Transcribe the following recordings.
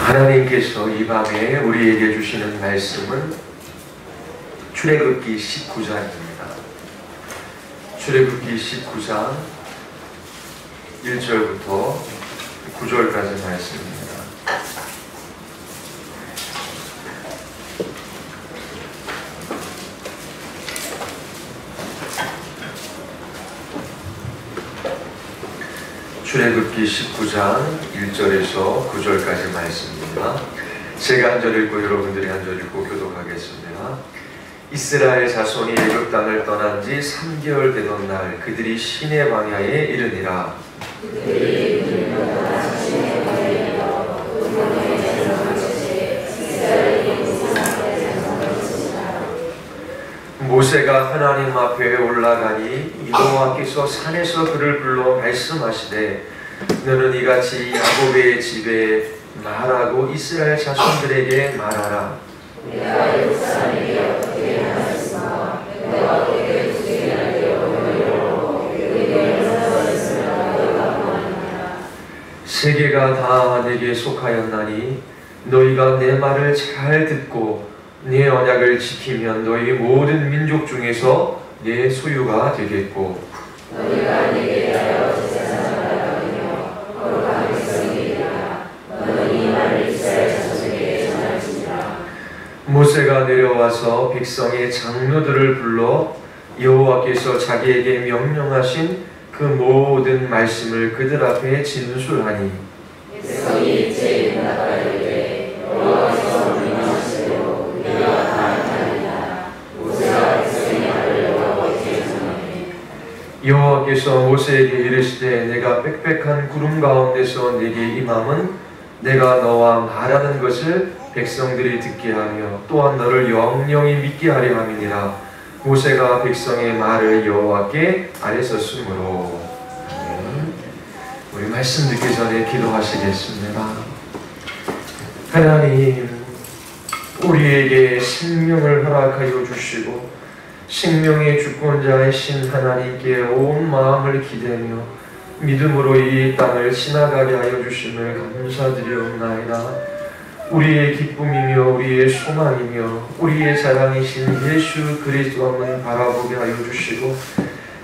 하나님께서 이 밤에 우리에게 주시는 말씀은 출애굽기 19장입니다. 출애굽기 19장 1절부터 9절까지 말씀입니다. 출애굽기 19장 1절에서 9절까지 말씀입니다. 제가 한 절 읽고 여러분들이 한 절 읽고 교독하겠습니다. 이스라엘 자손이 애굽 땅을 떠난 지 3개월 되던 날 그들이 시내 광야에 이르니라. 모세가 하나님 앞에 올라가니 여호와께서 산에서 그를 불러 말씀하시되 너는 이같이 야곱의 집에 말하고 이스라엘 자손들에게 말하라. 내가 애굽 사람에게 어떻게 행하였으나 내가 그에게 주게 하려 오늘로 그에게 사랑하였으나 너희가 보았느니라. 세계가 다 내게 속하였나니 너희가 내 말을 잘 듣고 네 언약을 지키면 너희 모든 민족 중에서 내 소유가 되겠고 너희가 내게 대하여 제사장을 하며 거룩한 백성이리라. 너는 이 말을 이스라엘 자손에게 전할지니라. 모세가 내려와서 백성의 장로들을 불러 여호와께서 자기에게 명령하신 그 모든 말씀을 그들 앞에 진술하니 백성이 일제히 나가이르되 여호와께서 명령하시되 우리가 다 행하리라. 모세가 백성의 말을 여호와께 전하니 여호와께서 모세에게 이르시되 내가 빽빽한 구름 가운데서 네게 임함은 내가 너와 말하는 것을 백성들이 듣게 하며 또한 너를 영영히 믿게 하려 함이니라. 모세가 백성의 말을 여호와께 아뢰었으므로. 우리 말씀 듣기 전에 기도하시겠습니다. 하나님, 우리에게 생명을 허락하여 주시고 생명의 주권자이신 하나님께 온 마음을 기대며 믿음으로 이 땅을 지나가게 하여 주심을 감사드리옵나이다. 우리의 기쁨이며 우리의 소망이며 우리의 자랑이신 예수 그리스도만을 바라보게 하여 주시고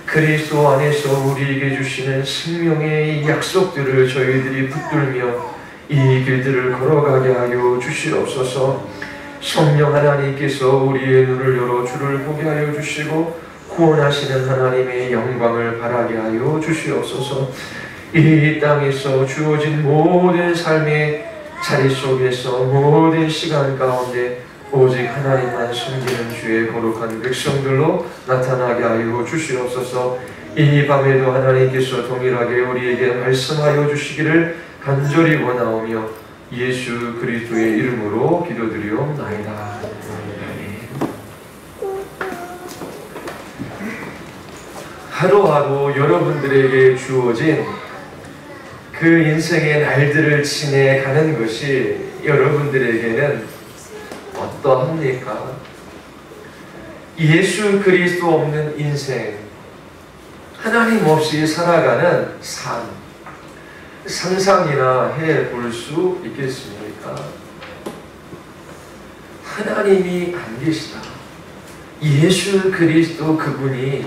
그리스도 안에서 우리에게 주시는 생명의 약속들을 저희들이 붙들며 이 길들을 걸어가게 하여 주시옵소서. 성령 하나님께서 우리의 눈을 열어 주를 보게 하여 주시고 구원하시는 하나님의 영광을 바라게 하여 주시옵소서. 이 땅에서 주어진 모든 삶의 자리 속에서 모든 시간 가운데 오직 하나님만 섬기는 주의 거룩한 백성들로 나타나게 하여 주시옵소서. 이 밤에도 하나님께서 동일하게 우리에게 말씀하여 주시기를 간절히 원하오며 예수 그리스도의 이름으로 기도드리옵나이다. 하루하루 여러분들에게 주어진 그 인생의 날들을 지내가는 것이 여러분들에게는 어떠합니까? 예수 그리스도 없는 인생, 하나님 없이 살아가는 삶, 상상이나 해볼 수 있겠습니까? 하나님이 안 계시다. 예수 그리스도 그분이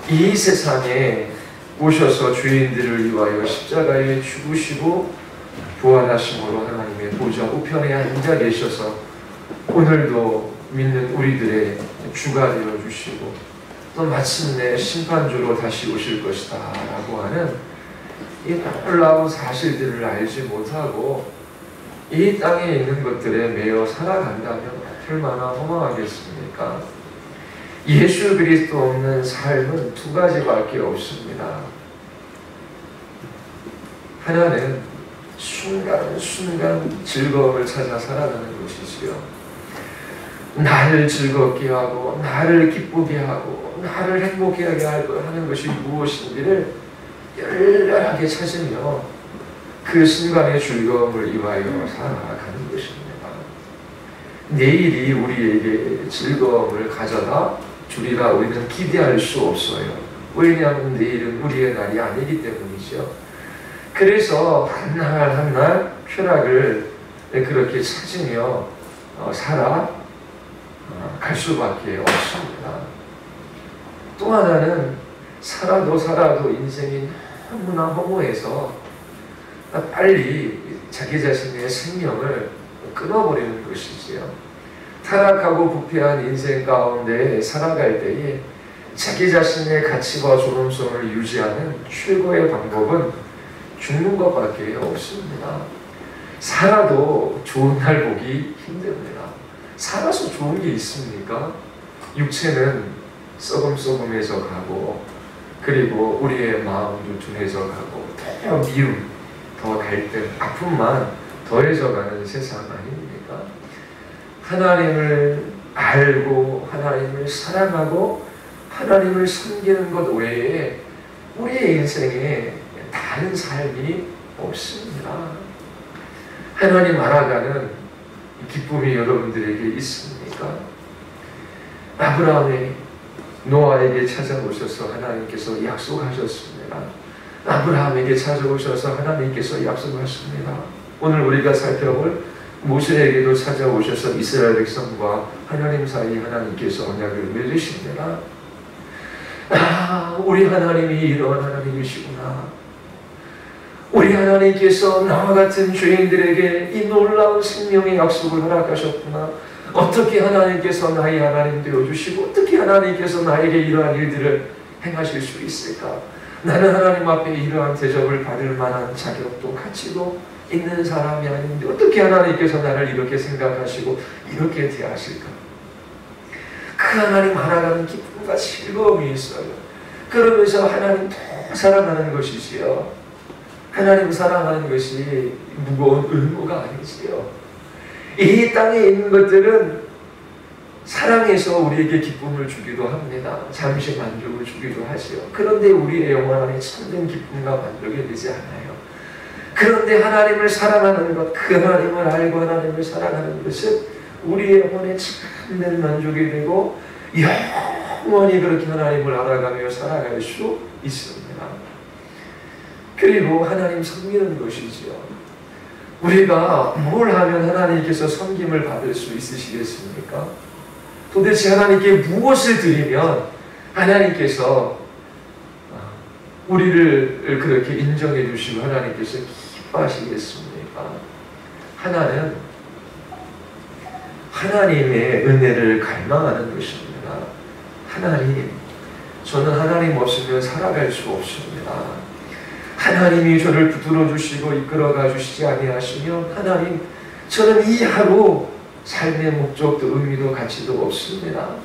이 세상에 오셔서 죄인들을 위하여 십자가에 죽으시고 부활하심으로 하나님의 보좌 우편에 앉아 계셔서 오늘도 믿는 우리들의 주가 되어 주시고 또 마침내 심판주로 다시 오실 것이다 라고 하는 이 놀라운 사실들을 알지 못하고 이 땅에 있는 것들에 매여 살아간다면 얼마나 허망하겠습니까? 예수 그리스도 없는 삶은 두 가지밖에 없습니다. 하나는 순간순간 즐거움을 찾아 살아가는 것이지요. 나를 즐겁게 하고 나를 기쁘게 하고 나를 행복하게 하는 것이 무엇인지를 열렬하게 찾으며 그 순간의 즐거움을 이와여 살아가는 것입니다. 내일이 우리에게 즐거움을 가져다 주리라 우리는 기대할 수 없어요. 왜냐하면 내일은 우리의 날이 아니기 때문이죠. 그래서 한 날 한 날 쾌락을 그렇게 찾으며 살아갈 수밖에 없습니다. 또 하나는 살아도 인생이 너무나 허무해서 빨리 자기 자신의 생명을 끊어버리는 것이지요. 타락하고 부패한 인생 가운데 살아갈 때에 자기 자신의 가치와 존엄성을 유지하는 최고의 방법은 죽는 것밖에 없습니다. 살아도 좋은 날 보기 힘듭니다. 살아서 좋은 게 있습니까? 육체는 썩음해서 가고, 그리고 우리의 마음도 둔해져 가고, 더 미움, 더 갈등, 아픔만 더해져 가는 세상 아닙니까? 하나님을 알고 하나님을 사랑하고 하나님을 섬기는 것 외에 우리의 인생에 다른 삶이 없습니다. 하나님 알아가는 기쁨이 여러분들에게 있습니까? 아브라함이 노아에게 찾아오셔서 하나님께서 약속하셨습니다. 아브라함에게 찾아오셔서 하나님께서 약속하십니다. 오늘 우리가 살펴볼 모세에게도 찾아오셔서 이스라엘 백성과 하나님 사이 하나님께서 언약을 맺으십니다. 우리 하나님이 이러한 하나님이시구나. 우리 하나님께서 나와 같은 죄인들에게 이 놀라운 생명의 약속을 허락하셨구나. 어떻게 하나님께서 나의 하나님 되어주시고 어떻게 하나님께서 나에게 이러한 일들을 행하실 수 있을까? 나는 하나님 앞에 이러한 대접을 받을 만한 자격도 가치도 있는 사람이 아닌데 어떻게 하나님께서 나를 이렇게 생각하시고 이렇게 대하실까? 그 하나님 알아가는 기쁨과 즐거움이 있어요. 그러면서 하나님 더 사랑하는 것이지요. 하나님 사랑하는 것이 무거운 의무가 아니지요. 이 땅에 있는 것들은 사랑해서 우리에게 기쁨을 주기도 합니다. 잠시 만족을 주기도 하지요. 그런데 우리의 영혼 안에 참된 기쁨과 만족이 되지 않아요. 그런데 하나님을 사랑하는 것, 그 하나님을 알고 하나님을 사랑하는 것은 우리의 영혼에 참된 만족이 되고 영원히 그렇게 하나님을 알아가며 살아갈 수 있습니다. 그리고 하나님 섬기는 것이지요. 우리가 뭘 하면 하나님께서 섬김을 받을 수 있으시겠습니까? 도대체 하나님께 무엇을 드리면 하나님께서 우리를 그렇게 인정해 주시고 하나님께서 기뻐하시겠습니까? 하나는 하나님의 은혜를 갈망하는 것입니다. 하나님, 저는 하나님 없으면 살아갈 수 없습니다. 하나님이 저를 붙들어 주시고 이끌어 가 주시지 아니하시면 하나님, 저는 이 하루 삶의 목적도 의미도 가치도 없습니다.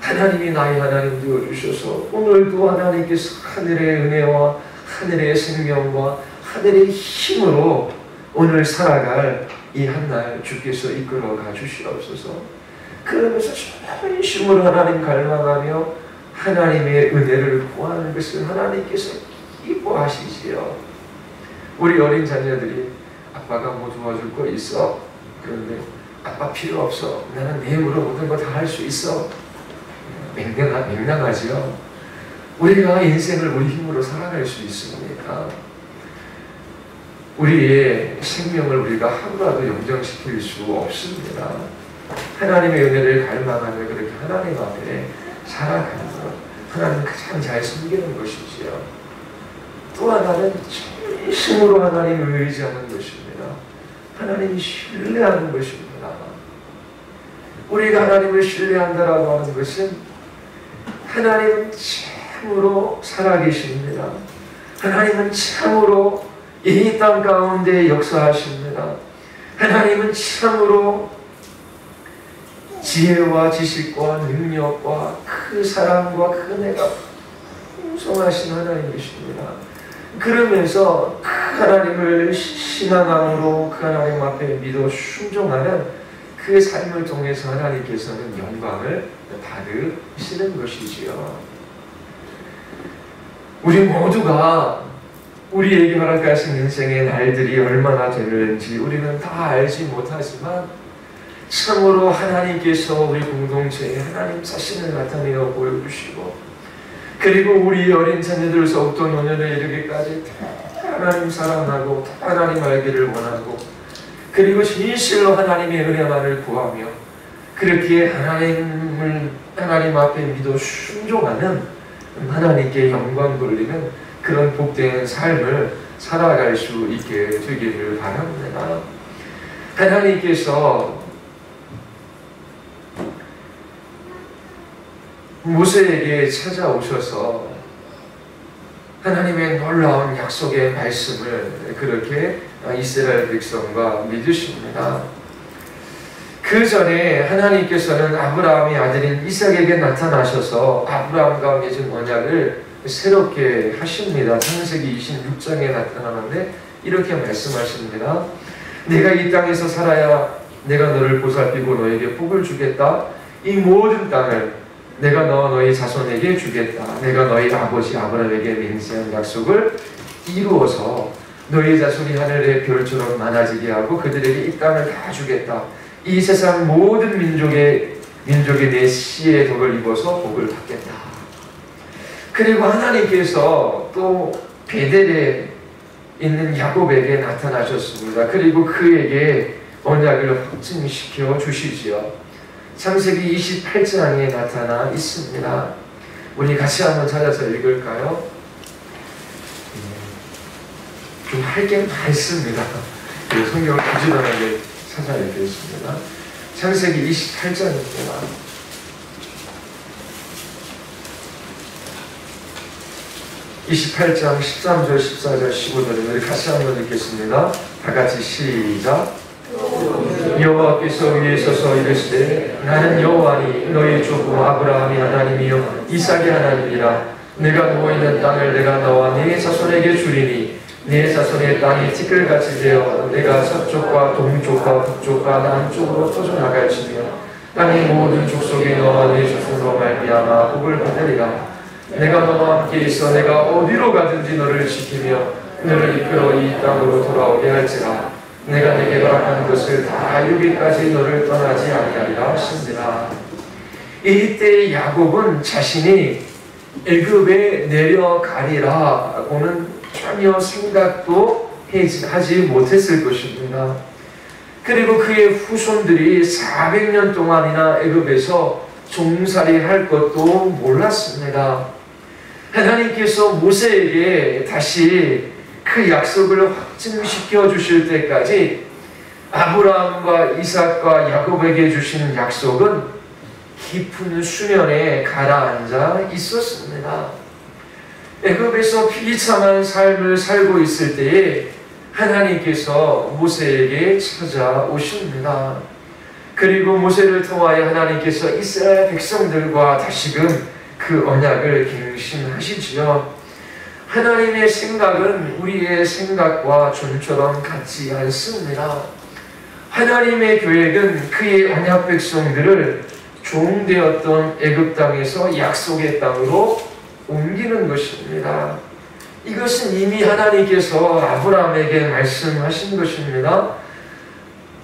하나님이 나의 하나님 되어주셔서 오늘도 하나님께서 하늘의 은혜와 하늘의 생명과 하늘의 힘으로 오늘 살아갈 이 한날 주께서 이끌어 가 주시옵소서. 그러면서 전심으로 하나님 갈망하며 하나님의 은혜를 구하는 것을 하나님께서 기뻐하시지요. 우리 어린 자녀들이 아빠가 뭐 도와줄 거 있어? 그런데 아빠 필요 없어. 나는 내 힘으로 모든 거 다 할 수 있어. 맹랑하지요. 우리가 인생을 우리 힘으로 살아갈 수 있습니까? 우리의 생명을 우리가 하루라도 연장시킬 수 없습니다. 하나님의 은혜를 갈망하며 그렇게 하나님 앞에 살아가는 것, 하나님 가장 잘 섬기는 것이지요. 또 하나는 진심으로 하나님을 의지하는 것입니다. 하나님이 신뢰하는 것입니다. 우리가 하나님을 신뢰한다라고 하는 것은 하나님은 참으로 살아계십니다. 하나님은 참으로 이 땅 가운데 역사하십니다. 하나님은 참으로 지혜와 지식과 능력과 그 사랑과 그 은혜가 풍성하신 하나님이십니다. 그러면서 그 하나님을 신앙함으로 그 하나님 앞에 믿어 순종하는 그 삶을 통해서 하나님께서는 영광을 받으시는 것이지요. 우리 모두가 우리에게 허락하신 인생의 날들이 얼마나 되는지 우리는 다 알지 못하지만 참으로 하나님께서 우리 공동체에 하나님 자신을 나타내어 보여주시고 그리고 우리 어린 자녀들서부터 노년에 이르기까지 다 하나님 사랑하고 다 하나님 알기를 원하고 그리고 진실로 하나님의 은혜만을 구하며 그렇게 하나님 앞에 믿어 순종하는, 하나님께 영광 돌리는 그런 복된 삶을 살아갈 수 있게 되기를 바랍니다. 하나님께서 모세에게 찾아오셔서 하나님의 놀라운 약속의 말씀을 그렇게 이스라엘 백성과 믿으십니다. 그 전에 하나님께서는 아브라함의 아들인 이삭에게 나타나셔서 아브라함과 맺은 언약을 새롭게 하십니다. 창세기 26장에 나타나는데 이렇게 말씀하십니다. 내가 이 땅에서 살아야 내가 너를 보살피고 너에게 복을 주겠다. 이 모든 땅을 내가 너희 자손에게 주겠다. 내가 너희 아버지 아브라함에게 맹세한 약속을 이루어서 너희 자손이 하늘의 별처럼 많아지게 하고 그들에게 이 땅을 다 주겠다. 이 세상 모든 민족의 내 씨의 덕을 입어서 복을 받겠다. 그리고 하나님께서 또 베델에 있는 야곱에게 나타나셨습니다. 그리고 그에게 언약을 확증시켜 주시지요. 창세기 28장에 나타나 있습니다. 우리 같이 한번 찾아서 읽을까요? 좀 할 게 많습니다. 성경을 부지런하게 찾아 읽겠습니다. 창세기 28장입니다. 28장 13절, 14절, 15절을 우리 같이 한번 읽겠습니다. 다 같이 시작. 여호와께서 위에 서서 이르시되 나는 여호와니 너희 조부 아브라함이 하나님이요 이삭이 하나님이라. 내가 누워있는 땅을 내가 너와 네 자손에게 주리니 네 자손의 땅이 티끌같이 되어 내가 서쪽과 동쪽과 북쪽과 남쪽으로 퍼져나갈지며 땅의 모든 족속이 너와 네 자손으로 말미암아 복을 받으리라. 내가 너와 함께 있어 내가 어디로 가든지 너를 지키며 너를 이끌어 이 땅으로 돌아오게 할지라. 내가 내게 허락한 것을 다 이루기까지 너를 떠나지 아니하리라 하시니라. 이때 야곱은 자신이 애굽에 내려가리라고는 전혀 생각도 하지 못했을 것입니다. 그리고 그의 후손들이 400년 동안이나 애굽에서 종살이 할 것도 몰랐습니다. 하나님께서 모세에게 다시 그 약속을 확증시켜 주실 때까지 아브라함과 이삭과 야곱에게 주신 약속은 깊은 수면에 가라앉아 있었습니다. 애굽에서 비참한 삶을 살고 있을 때에 하나님께서 모세에게 찾아오십니다. 그리고 모세를 통하여 하나님께서 이스라엘 백성들과 다시금 그 언약을 갱신하시지요. 하나님의 생각은 우리의 생각과 좀처럼 같지 않습니다. 하나님의 계획은 그의 언약 백성들을 종되었던 애굽 땅에서 약속의 땅으로 옮기는 것입니다. 이것은 이미 하나님께서 아브라함에게 말씀하신 것입니다.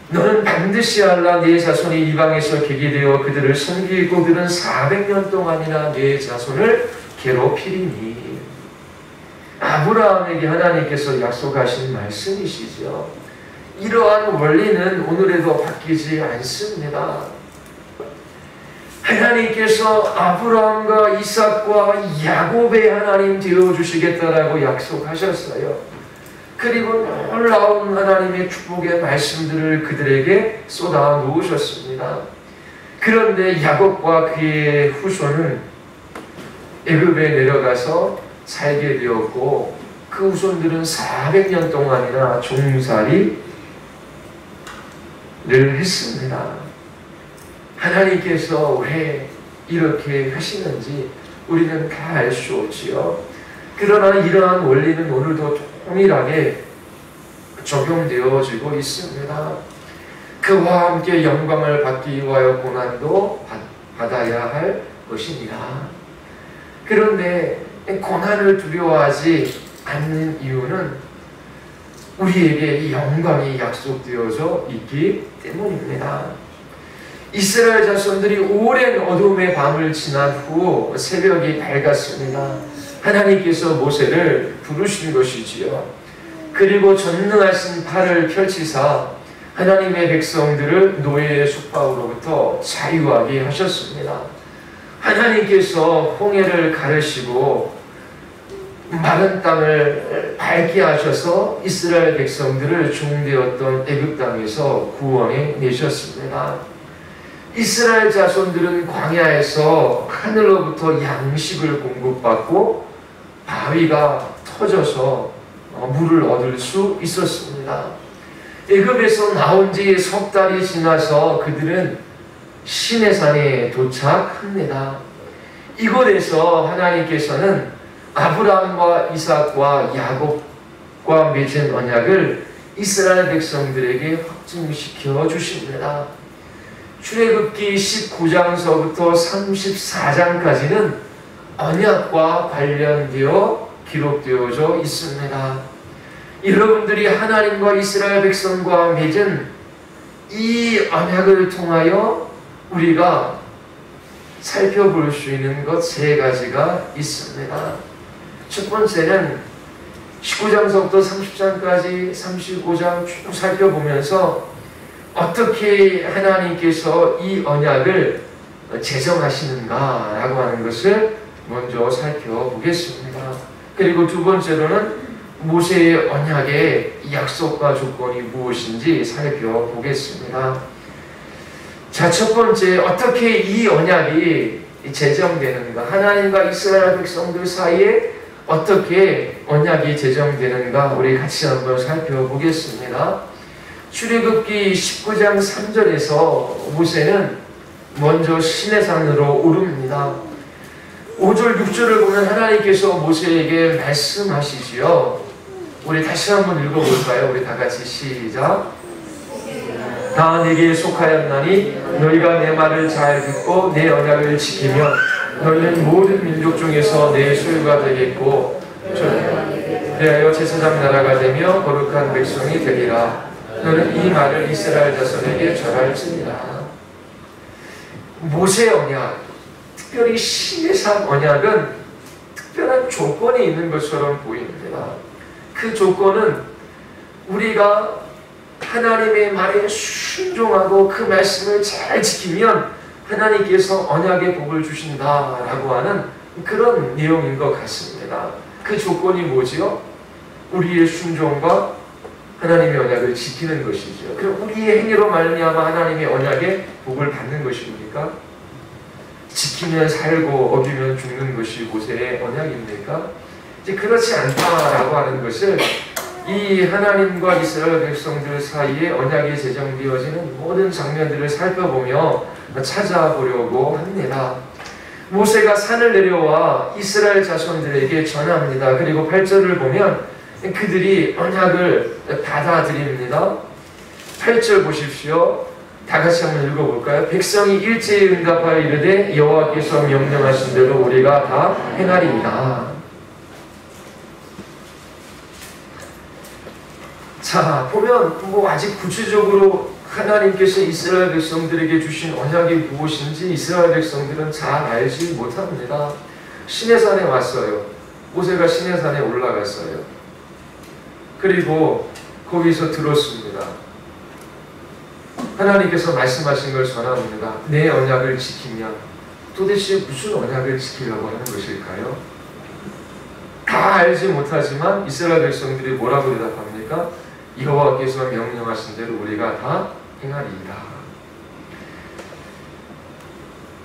너는 반드시 알라. 네 자손이 이방에서 객이 되어 그들을 섬기고 그들은 400년 동안이나 네 자손을 괴롭히리니. 아브라함에게 하나님께서 약속하신 말씀이시죠. 이러한 원리는 오늘에도 바뀌지 않습니다. 하나님께서 아브라함과 이삭과 야곱의 하나님 되어주시겠다라고 약속하셨어요. 그리고 놀라운 하나님의 축복의 말씀들을 그들에게 쏟아 놓으셨습니다. 그런데 야곱과 그의 후손은 애굽에 내려가서 살게 되었고 그 후손들은 400년 동안이나 종살이를 했습니다. 하나님께서 왜 이렇게 하시는지 우리는 다 알 수 없지요. 그러나 이러한 원리는 오늘도 동일하게 적용되어지고 있습니다. 그와 함께 영광을 받기 위하여 고난도 받아야 할 것이니라. 그런데 고난을 두려워하지 않는 이유는 우리에게 이 영광이 약속되어져 있기 때문입니다. 이스라엘 자손들이 오랜 어둠의 밤을 지난 후 새벽이 밝았습니다. 하나님께서 모세를 부르신 것이지요. 그리고 전능하신 팔을 펼치사 하나님의 백성들을 노예의 속박으로부터 자유하게 하셨습니다. 하나님께서 홍해를 가르시고 마른 땅을 밝게 하셔서 이스라엘 백성들을 종되었던 애굽 땅에서 구원해 내셨습니다. 이스라엘 자손들은 광야에서 하늘로부터 양식을 공급받고 바위가 터져서 물을 얻을 수 있었습니다. 애굽에서 나온 지 석 달이 지나서 그들은 시내산에 도착합니다. 이곳에서 하나님께서는 아브라함과 이삭과 야곱과 맺은 언약을 이스라엘 백성들에게 확증시켜 주십니다. 출애굽기 19장서부터 34장까지는 언약과 관련되어 기록되어져 있습니다. 여러분들이 하나님과 이스라엘 백성과 맺은 이 언약을 통하여 우리가 살펴볼 수 있는 것 세 가지가 있습니다. 첫 번째는 19장서부터 30장까지 35장 쭉 살펴보면서 어떻게 하나님께서 이 언약을 제정하시는가라고 하는 것을 먼저 살펴보겠습니다. 그리고 두 번째로는 모세의 언약의 약속과 조건이 무엇인지 살펴보겠습니다. 자, 첫 번째, 어떻게 이 언약이 제정되는가? 하나님과 이스라엘 백성들 사이에 어떻게 언약이 제정되는가? 우리 같이 한번 살펴보겠습니다. 출애굽기 19장 3절에서 모세는 먼저 시내산으로 오릅니다. 5절 6절을 보면 하나님께서 모세에게 말씀하시지요. 우리 다시 한번 읽어볼까요? 우리 다 같이 시작. 다 내게 속하였나니 너희가 내 말을 잘 듣고 내 언약을 지키면 너희는 모든 민족 중에서 내 소유가 되겠고 그리하여 제사장 나라가 되며 거룩한 백성이 되리라. 너는 이 말을 이스라엘 자손에게 전할지니라. 모세 언약, 특별히 시내산 언약은 특별한 조건이 있는 것처럼 보입니다. 그 조건은 우리가 하나님의 말에 순종하고 그 말씀을 잘 지키면 하나님께서 언약의 복을 주신다라고 하는 그런 내용인 것 같습니다. 그 조건이 뭐지요? 우리의 순종과 하나님의 언약을 지키는 것이죠. 그럼 우리의 행위로 말미암아 하나님의 언약의 복을 받는 것입니까? 지키면 살고 어기면 죽는 것이 모세의 언약입니까? 이제 그렇지 않다라고 하는 것을 이 하나님과 이스라엘 백성들 사이에 언약이 제정되어지는 모든 장면들을 살펴보며 찾아보려고 합니다. 모세가 산을 내려와 이스라엘 자손들에게 전합니다. 그리고 8절을 보면 그들이 언약을 받아들입니다. 8절 보십시오. 다 같이 한번 읽어볼까요? 백성이 일제히 응답하여 이르되 여호와께서 명령하신 대로 우리가 다 행하리이다. 자, 보면 아직 구체적으로 하나님께서 이스라엘 백성들에게 주신 언약이 무엇인지 이스라엘 백성들은 잘 알지 못합니다. 시내산에 왔어요. 모세가 시내산에 올라갔어요. 그리고 거기서 들었습니다. 하나님께서 말씀하신 걸 전합니다. 내 언약을 지키면 도대체 무슨 언약을 지키려고 하는 것일까요? 다 알지 못하지만 이스라엘 백성들이 뭐라고 대답합니까? 여호와께서 명령하신 대로 우리가 다 행하리이다.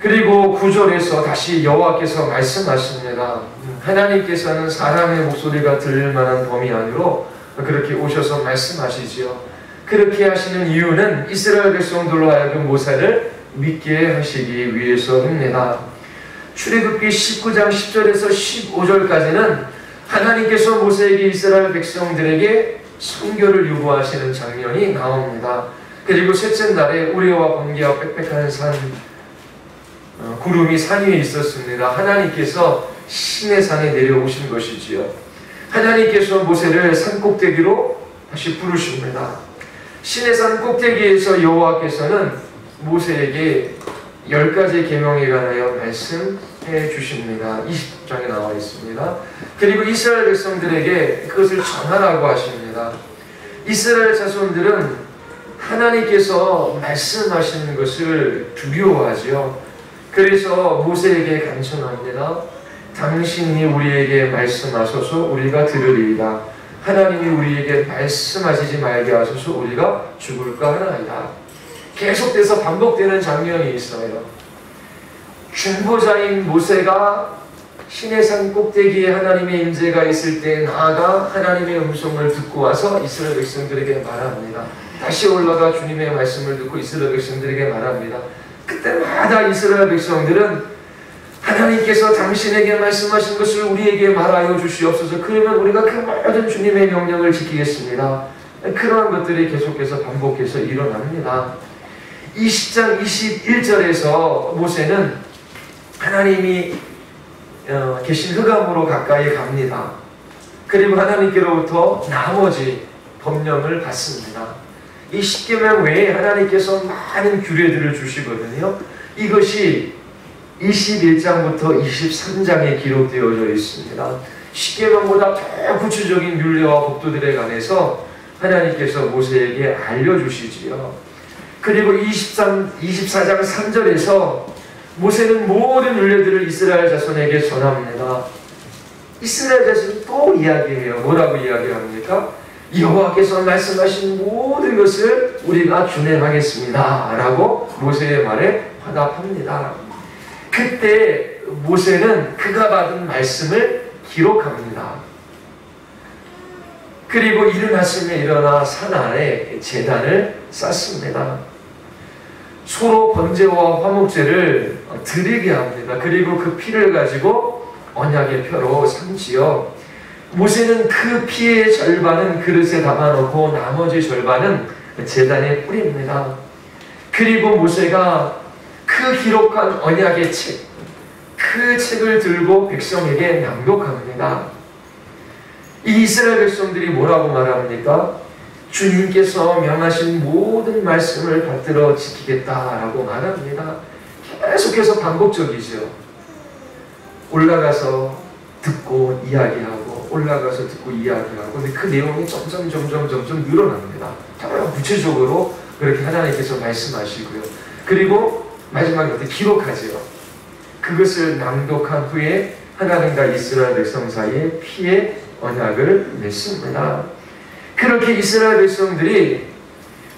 그리고 9절에서 다시 여호와께서 말씀하십니다. 하나님께서는 사람의 목소리가 들릴 만한 범위 안으로 그렇게 오셔서 말씀하시지요. 그렇게 하시는 이유는 이스라엘 백성들로 하여금 모세를 믿게 하시기 위해서입니다. 출애굽기 19장 10절에서 15절까지는 하나님께서 모세에게 이스라엘 백성들에게 선교를 요구하시는 장면이 나옵니다. 그리고 셋째 날에 우레와 번개와 빽빽한 구름이 산 위에 있었습니다. 하나님께서 시내산에 내려오신 것이지요. 하나님께서 모세를 산 꼭대기로 다시 부르십니다. 시내산 꼭대기에서 여호와께서는 모세에게 10가지 계명에 관하여 말씀해 주십니다. 20장에 나와 있습니다. 그리고 이스라엘 백성들에게 그것을 전하라고 하십니다. 이스라엘 자손들은 하나님께서 말씀하시는 것을 두려워하죠. 그래서 모세에게 간청합니다. 당신이 우리에게 말씀하소서 우리가 들으리이다. 하나님이 우리에게 말씀하시지 말게 하소서 우리가 죽을까 하나이다. 계속돼서 반복되는 장면이 있어요. 중보자인 모세가 시내산 꼭대기에 하나님의 임재가 있을 때 나아가 하나님의 음성을 듣고 와서 이스라엘 백성들에게 말합니다. 다시 올라가 주님의 말씀을 듣고 이스라엘 백성들에게 말합니다. 그때마다 이스라엘 백성들은 하나님께서 당신에게 말씀하신 것을 우리에게 말하여 주시옵소서. 그러면 우리가 그 모든 주님의 명령을 지키겠습니다. 그러한 것들이 계속해서 반복해서 일어납니다. 20장 21절에서 모세는 하나님이 계신 흑암으로 가까이 갑니다. 그리고 하나님께로부터 나머지 법령을 받습니다. 이 십계명 외에 하나님께서 많은 규례들을 주시거든요. 이것이 21장부터 23장에 기록되어져 있습니다. 십계명보다 더 구체적인 율례와 법도들에 관해서 하나님께서 모세에게 알려주시지요. 그리고 24장 3절에서 모세는 모든 율례들을 이스라엘 자손에게 전합니다. 이스라엘 자손이 또 이야기해요. 뭐라고 이야기합니까? 여호와께서 말씀하신 모든 것을 우리가 준행하겠습니다 라고 모세의 말에 화답합니다. 그때 모세는 그가 받은 말씀을 기록합니다. 그리고 이른 아침에 일어나 산 아래 제단을 쌓습니다. 소로 번제와 화목제를 드리게 합니다. 그리고 그 피를 가지고 언약의 표로 삼지요. 모세는 그 피의 절반은 그릇에 담아놓고 나머지 절반은 제단에 뿌립니다. 그리고 모세가 그 기록한 언약의 책, 그 책을 들고 백성에게 낭독합니다. 이 이스라엘 백성들이 뭐라고 말합니까? 주님께서 명하신 모든 말씀을 받들어 지키겠다라고 말합니다. 계속해서 반복적이죠. 올라가서 듣고 이야기하고 올라가서 듣고 이야기하고 근데 그 내용이 점점 늘어납니다. 더 구체적으로 그렇게 하나님께서 말씀하시고요. 그리고 마지막에 어떻게 기록하지요. 그것을 낭독한 후에 하나님과 이스라엘 백성 사이에 피의 언약을 맺습니다. 그렇게 이스라엘 백성들이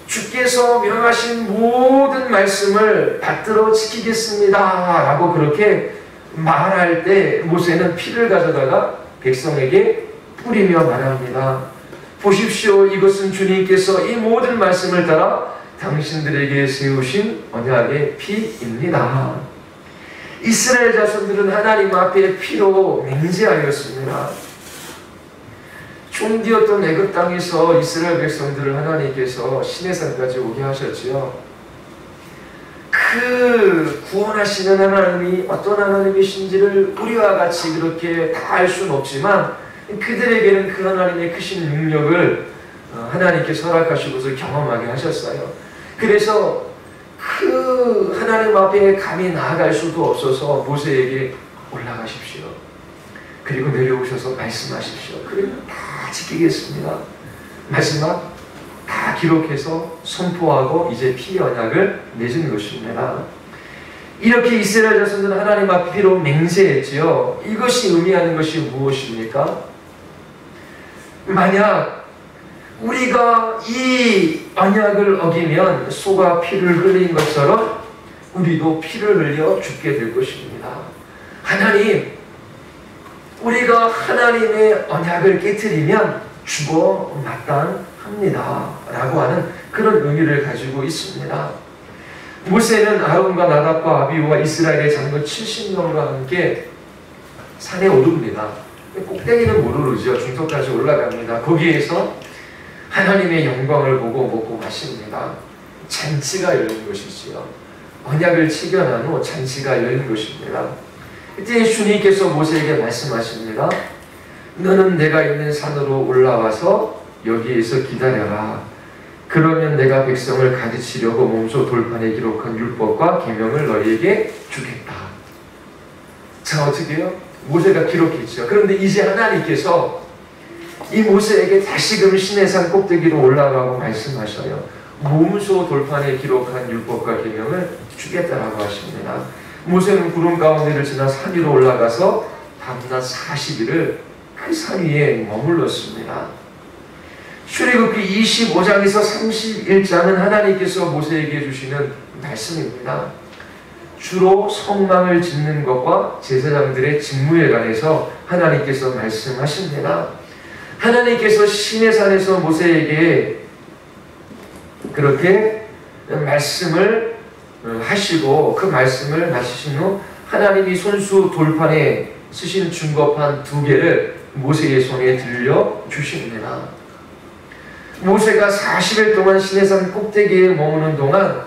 주께서 명하신 모든 말씀을 받들어 지키겠습니다 라고 그렇게 말할 때 모세는 피를 가져다가 백성에게 뿌리며 말합니다. 보십시오. 이것은 주님께서 이 모든 말씀을 따라 당신들에게 세우신 언약의 피입니다. 이스라엘 자손들은 하나님 앞에 피로 맹세하였습니다. 종되었던 애굽 땅에서 이스라엘 백성들을 하나님께서 시내산까지 오게 하셨지요. 그 구원하시는 하나님이 어떤 하나님이신지를 우리와 같이 그렇게 다 알 수는 없지만 그들에게는 그 하나님의 크신 능력을 하나님께서 허락하시고서 경험하게 하셨어요. 그래서 그 하나님 앞에 감히 나아갈 수도 없어서 모세에게 올라가십시오. 그리고 내려오셔서 말씀하십시오. 그러면 다 지키겠습니다. 마지막 다 기록해서 선포하고 이제 피의 언약을 맺은 것입니다. 이렇게 이스라엘 자손들은 하나님 앞 피로 맹세했지요. 이것이 의미하는 것이 무엇입니까? 만약 우리가 이 언약을 어기면 소가 피를 흘린 것처럼 우리도 피를 흘려 죽게 될 것입니다. 하나님, 우리가 하나님의 언약을 깨트리면 죽어 마땅합니다 라고 하는 그런 의미를 가지고 있습니다. 모세는 아론과 나답과 아비후와 이스라엘의 장로 70명과 함께 산에 오릅니다. 꼭대기는 못 오르죠. 중턱까지 올라갑니다. 거기에서 하나님의 영광을 보고 먹고 마십니다. 잔치가 열린 것이지요. 언약을 체결한 후 잔치가 열린 것입니다. 그때 주님께서 모세에게 말씀하십니다. 너는 내가 있는 산으로 올라와서 여기에서 기다려라. 그러면 내가 백성을 가르치려고 몸소 돌판에 기록한 율법과 계명을 너희에게 주겠다. 자, 어떻게 해요? 모세가 기록했죠. 그런데 이제 하나님께서 이 모세에게 다시금 시내산 꼭대기로 올라가고 말씀하셔요. 몸소 돌판에 기록한 율법과 계명을 주겠다라고 하십니다. 모세는 구름 가운데를 지나 산 위로 올라가서 밤낮 40일을 그 산 위에 머물렀습니다. 출애굽기 25장에서 31장은 하나님께서 모세에게 주시는 말씀입니다. 주로 성막을 짓는 것과 제사장들의 직무에 관해서 하나님께서 말씀하십니다. 하나님께서 시내산에서 모세에게 그렇게 말씀을 하시고 그 말씀을 마치신 후 하나님이 손수 돌판에 쓰신 증거판 2개를 모세의 손에 들려주십니다. 모세가 40일 동안 시내산 꼭대기에 머무는 동안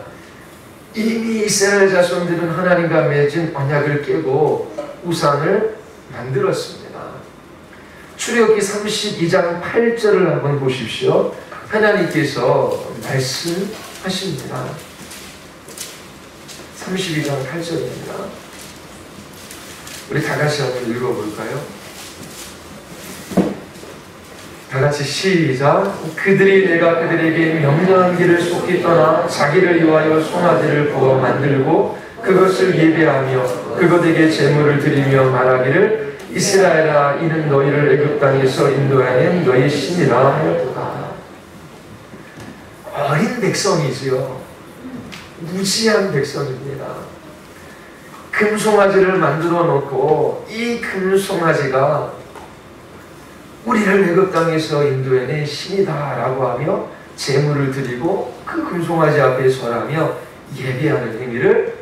이미 이스라엘 자손들은 하나님과 맺은 언약을 깨고 우상을 만들었습니다. 출애굽기 32장 8절을 한번 보십시오. 하나님께서 말씀하십니다. 32장 8절입니다. 우리 다 같이 한번 읽어볼까요? 다 같이 시작. 그들이 내가 그들에게 명령한 길을 속히 떠나 자기를 위하여 송아지를 구워 만들고 그것을 예배하며 그것에게 제물을 드리며 말하기를 이스라엘아 이는 너희를 애굽 땅에서 인도하는 너희 신이라 하였도다. 어린 백성이지요. 무지한 백성입니다. 금송아지를 만들어 놓고 이 금송아지가 우리를 애굽 땅에서 인도해낸 신이다라고 하며 제물을 드리고 그 금송아지 앞에 절하며 예배하는 행위를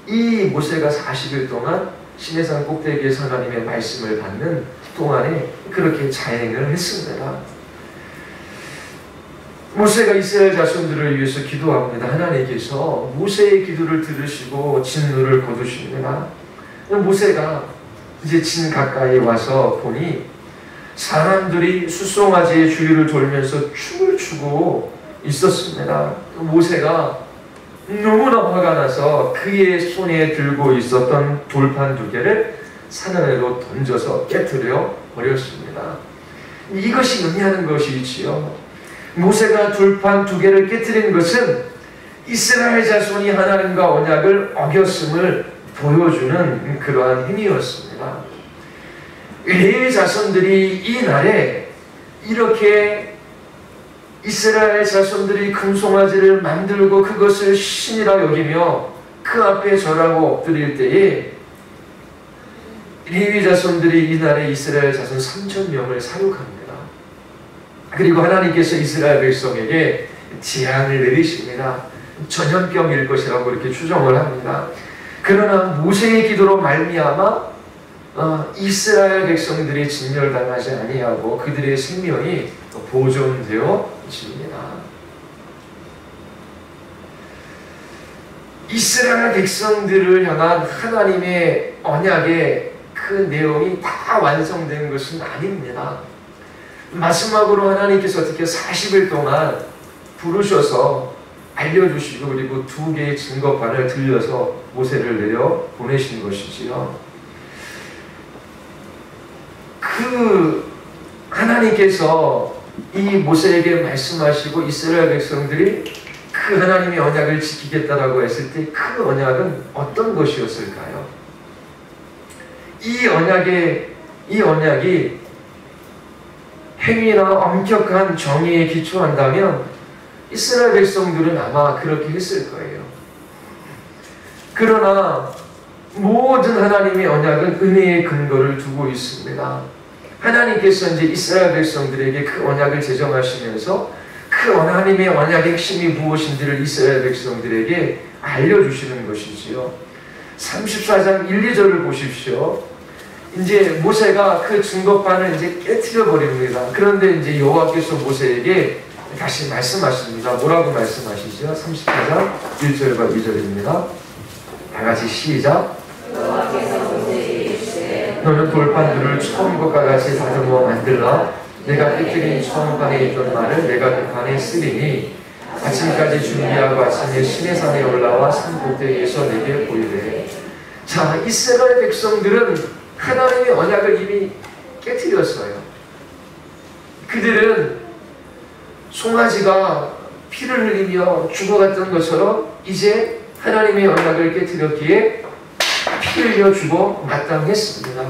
이 모세가 40일 동안 시내산 꼭대기에서 하나님의 말씀을 받는 동안에 그렇게 자행을 했습니다. 모세가 이스라엘 자손들을 위해서 기도합니다. 하나님께서 모세의 기도를 들으시고 진노를 거두십니다. 모세가 이제 진 가까이 와서 보니 사람들이 숫송아지의 주위를 돌면서 춤을 추고 있었습니다. 모세가 너무나 화가 나서 그의 손에 들고 있었던 돌판 2개를 산아래로 던져서 깨뜨려 버렸습니다. 이것이 의미하는 것이지요. 모세가 돌판 2개를 깨뜨린 것은 이스라엘 자손이 하나님과 언약을 어겼음을 보여주는 그러한 행위였습니다. 레위 자손들이 이 날에 이렇게 이스라엘 자손들이 금송아지를 만들고 그것을 신이라 여기며 그 앞에 절하고 엎드릴 때에 레위 자손들이 이 날에 이스라엘 자손 3,000명을 사육합니다. 그리고 하나님께서 이스라엘 백성에게 재앙을 내리십니다. 전염병일 것이라고 이렇게 추정을 합니다. 그러나 모세의 기도로 말미암아 이스라엘 백성들이 진멸당하지 아니하고 그들의 생명이 보존되어집니다. 이스라엘 백성들을 향한 하나님의 언약의 그 내용이 다 완성된 것은 아닙니다. 마지막으로 하나님께서 어떻게 40일 동안 부르셔서 알려주시고 그리고 2개의 증거판을 들려서 모세를 내려 보내신 것이지요. 그 하나님께서 이 모세에게 말씀하시고 이스라엘 백성들이 그 하나님의 언약을 지키겠다라고 했을 때 그 언약은 어떤 것이었을까요? 이 언약이 행위나 엄격한 정의에 기초한다면 이스라엘 백성들은 아마 그렇게 했을 거예요. 그러나 모든 하나님의 언약은 은혜의 근거를 두고 있습니다. 하나님께서 이제 이스라엘 백성들에게 그 언약을 제정하시면서 그 하나님의 언약의 핵심이 무엇인지를 이스라엘 백성들에게 알려주시는 것이지요. 34장 1, 2절을 보십시오. 이제 모세가 그 증거판을 이제 깨트려 버립니다. 그런데 이제 여호와께서 모세에게 다시 말씀하십니다. 뭐라고 말씀하시죠? 34장 1절과 2절입니다. 다 같이 시작. 너는 돌판들을 처음 것과 같이 다듬어 만들라. 내가 깨뜨린 처음 판에 있던 말을 내가 그 판에 쓰리니 아침까지 준비하고 아침에 시내산에 올라와 산 꼭대기에서 내게 보이래. 자, 이스라엘 백성들은 하나님의 언약을 이미 깨뜨렸어요. 그들은 송아지가 피를 흘리며 죽어갔던 것처럼 이제 하나님의 언약을 깨뜨렸기에 피 흘려 죽어 마땅했습니다.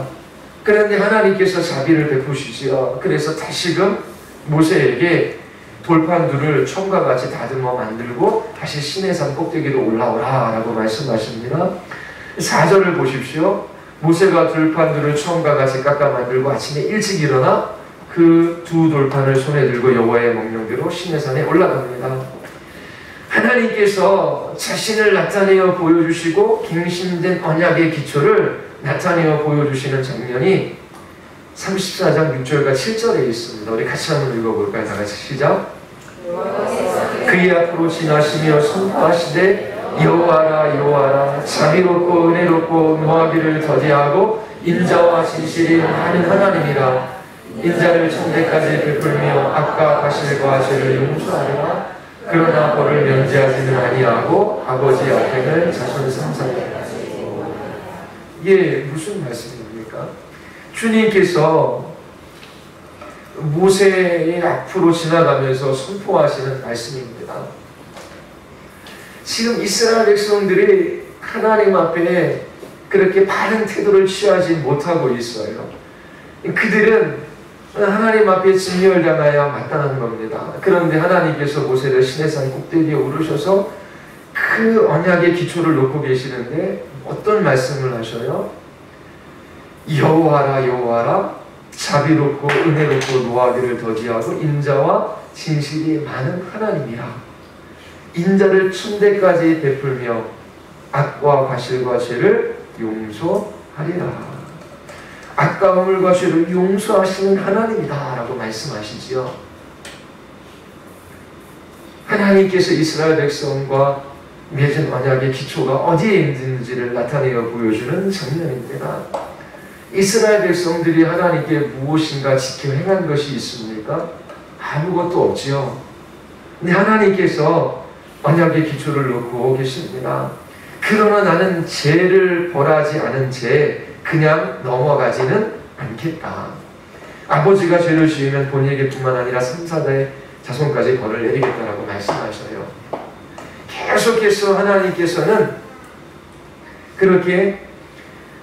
그런데 하나님께서 자비를 베푸시지요. 그래서 다시금 모세에게 돌판들을 처음과 같이 다듬어 만들고 다시 시내산 꼭대기로 올라오라 라고 말씀하십니다. 4절을 보십시오. 모세가 돌판들을 처음과 같이 깎아 만들고 아침에 일찍 일어나 그 두 돌판을 손에 들고 여호와의 명령대로 시내산에 올라갑니다. 하나님께서 자신을 나타내어 보여주시고 갱신된 언약의 기초를 나타내어 보여주시는 장면이 34장 6절과 7절에 있습니다. 우리 같이 한번 읽어볼까요? 다 같이 시작. 그의 앞으로 지나시며 선포하시되 여호와라 여호와라 자비롭고 은혜롭고 노하기를 더디하고 인자와 진실이 많은 하나님이라. 인자를 천대까지 베풀며 악과 과실과 죄를 용서하리라. 그러나 벌을 면제하지는 아니하고 아버지 앞에는 자손 삼사리라. 이게 무슨 말씀입니까? 주님께서 모세의 앞으로 지나가면서 선포하시는 말씀입니다. 지금 이스라엘 백성들이 하나님 앞에 그렇게 바른 태도를 취하지 못하고 있어요. 그들은 하나님 앞에 진멸당하여 마땅한 겁니다. 그런데 하나님께서 모세를 시내산 꼭대기에 오르셔서 그 언약의 기초를 놓고 계시는데 어떤 말씀을 하셔요? 여호와라 여호와라 자비롭고 은혜롭고 노하기를 더디하고 인자와 진실이 많은 하나님이라. 인자를 천대까지 베풀며 악과 과실과 죄를 용서하리라. 아까움과 죄를 용서하시는 하나님이다 라고 말씀하시지요. 하나님께서 이스라엘 백성과 맺은 언약의 기초가 어디에 있는지를 나타내어 보여주는 장면입니다. 이스라엘 백성들이 하나님께 무엇인가 지켜 행한 것이 있습니까? 아무것도 없지요. 근데 하나님께서 언약의 기초를 놓고 계십니다. 그러나 나는 죄를 벌하지 않은 채 그냥 넘어가지는 않겠다. 아버지가 죄를 지으면 본인에게뿐만 아니라 3, 4대 자손까지 벌을 내리겠다라고 말씀하셔요. 계속해서 하나님께서는 그렇게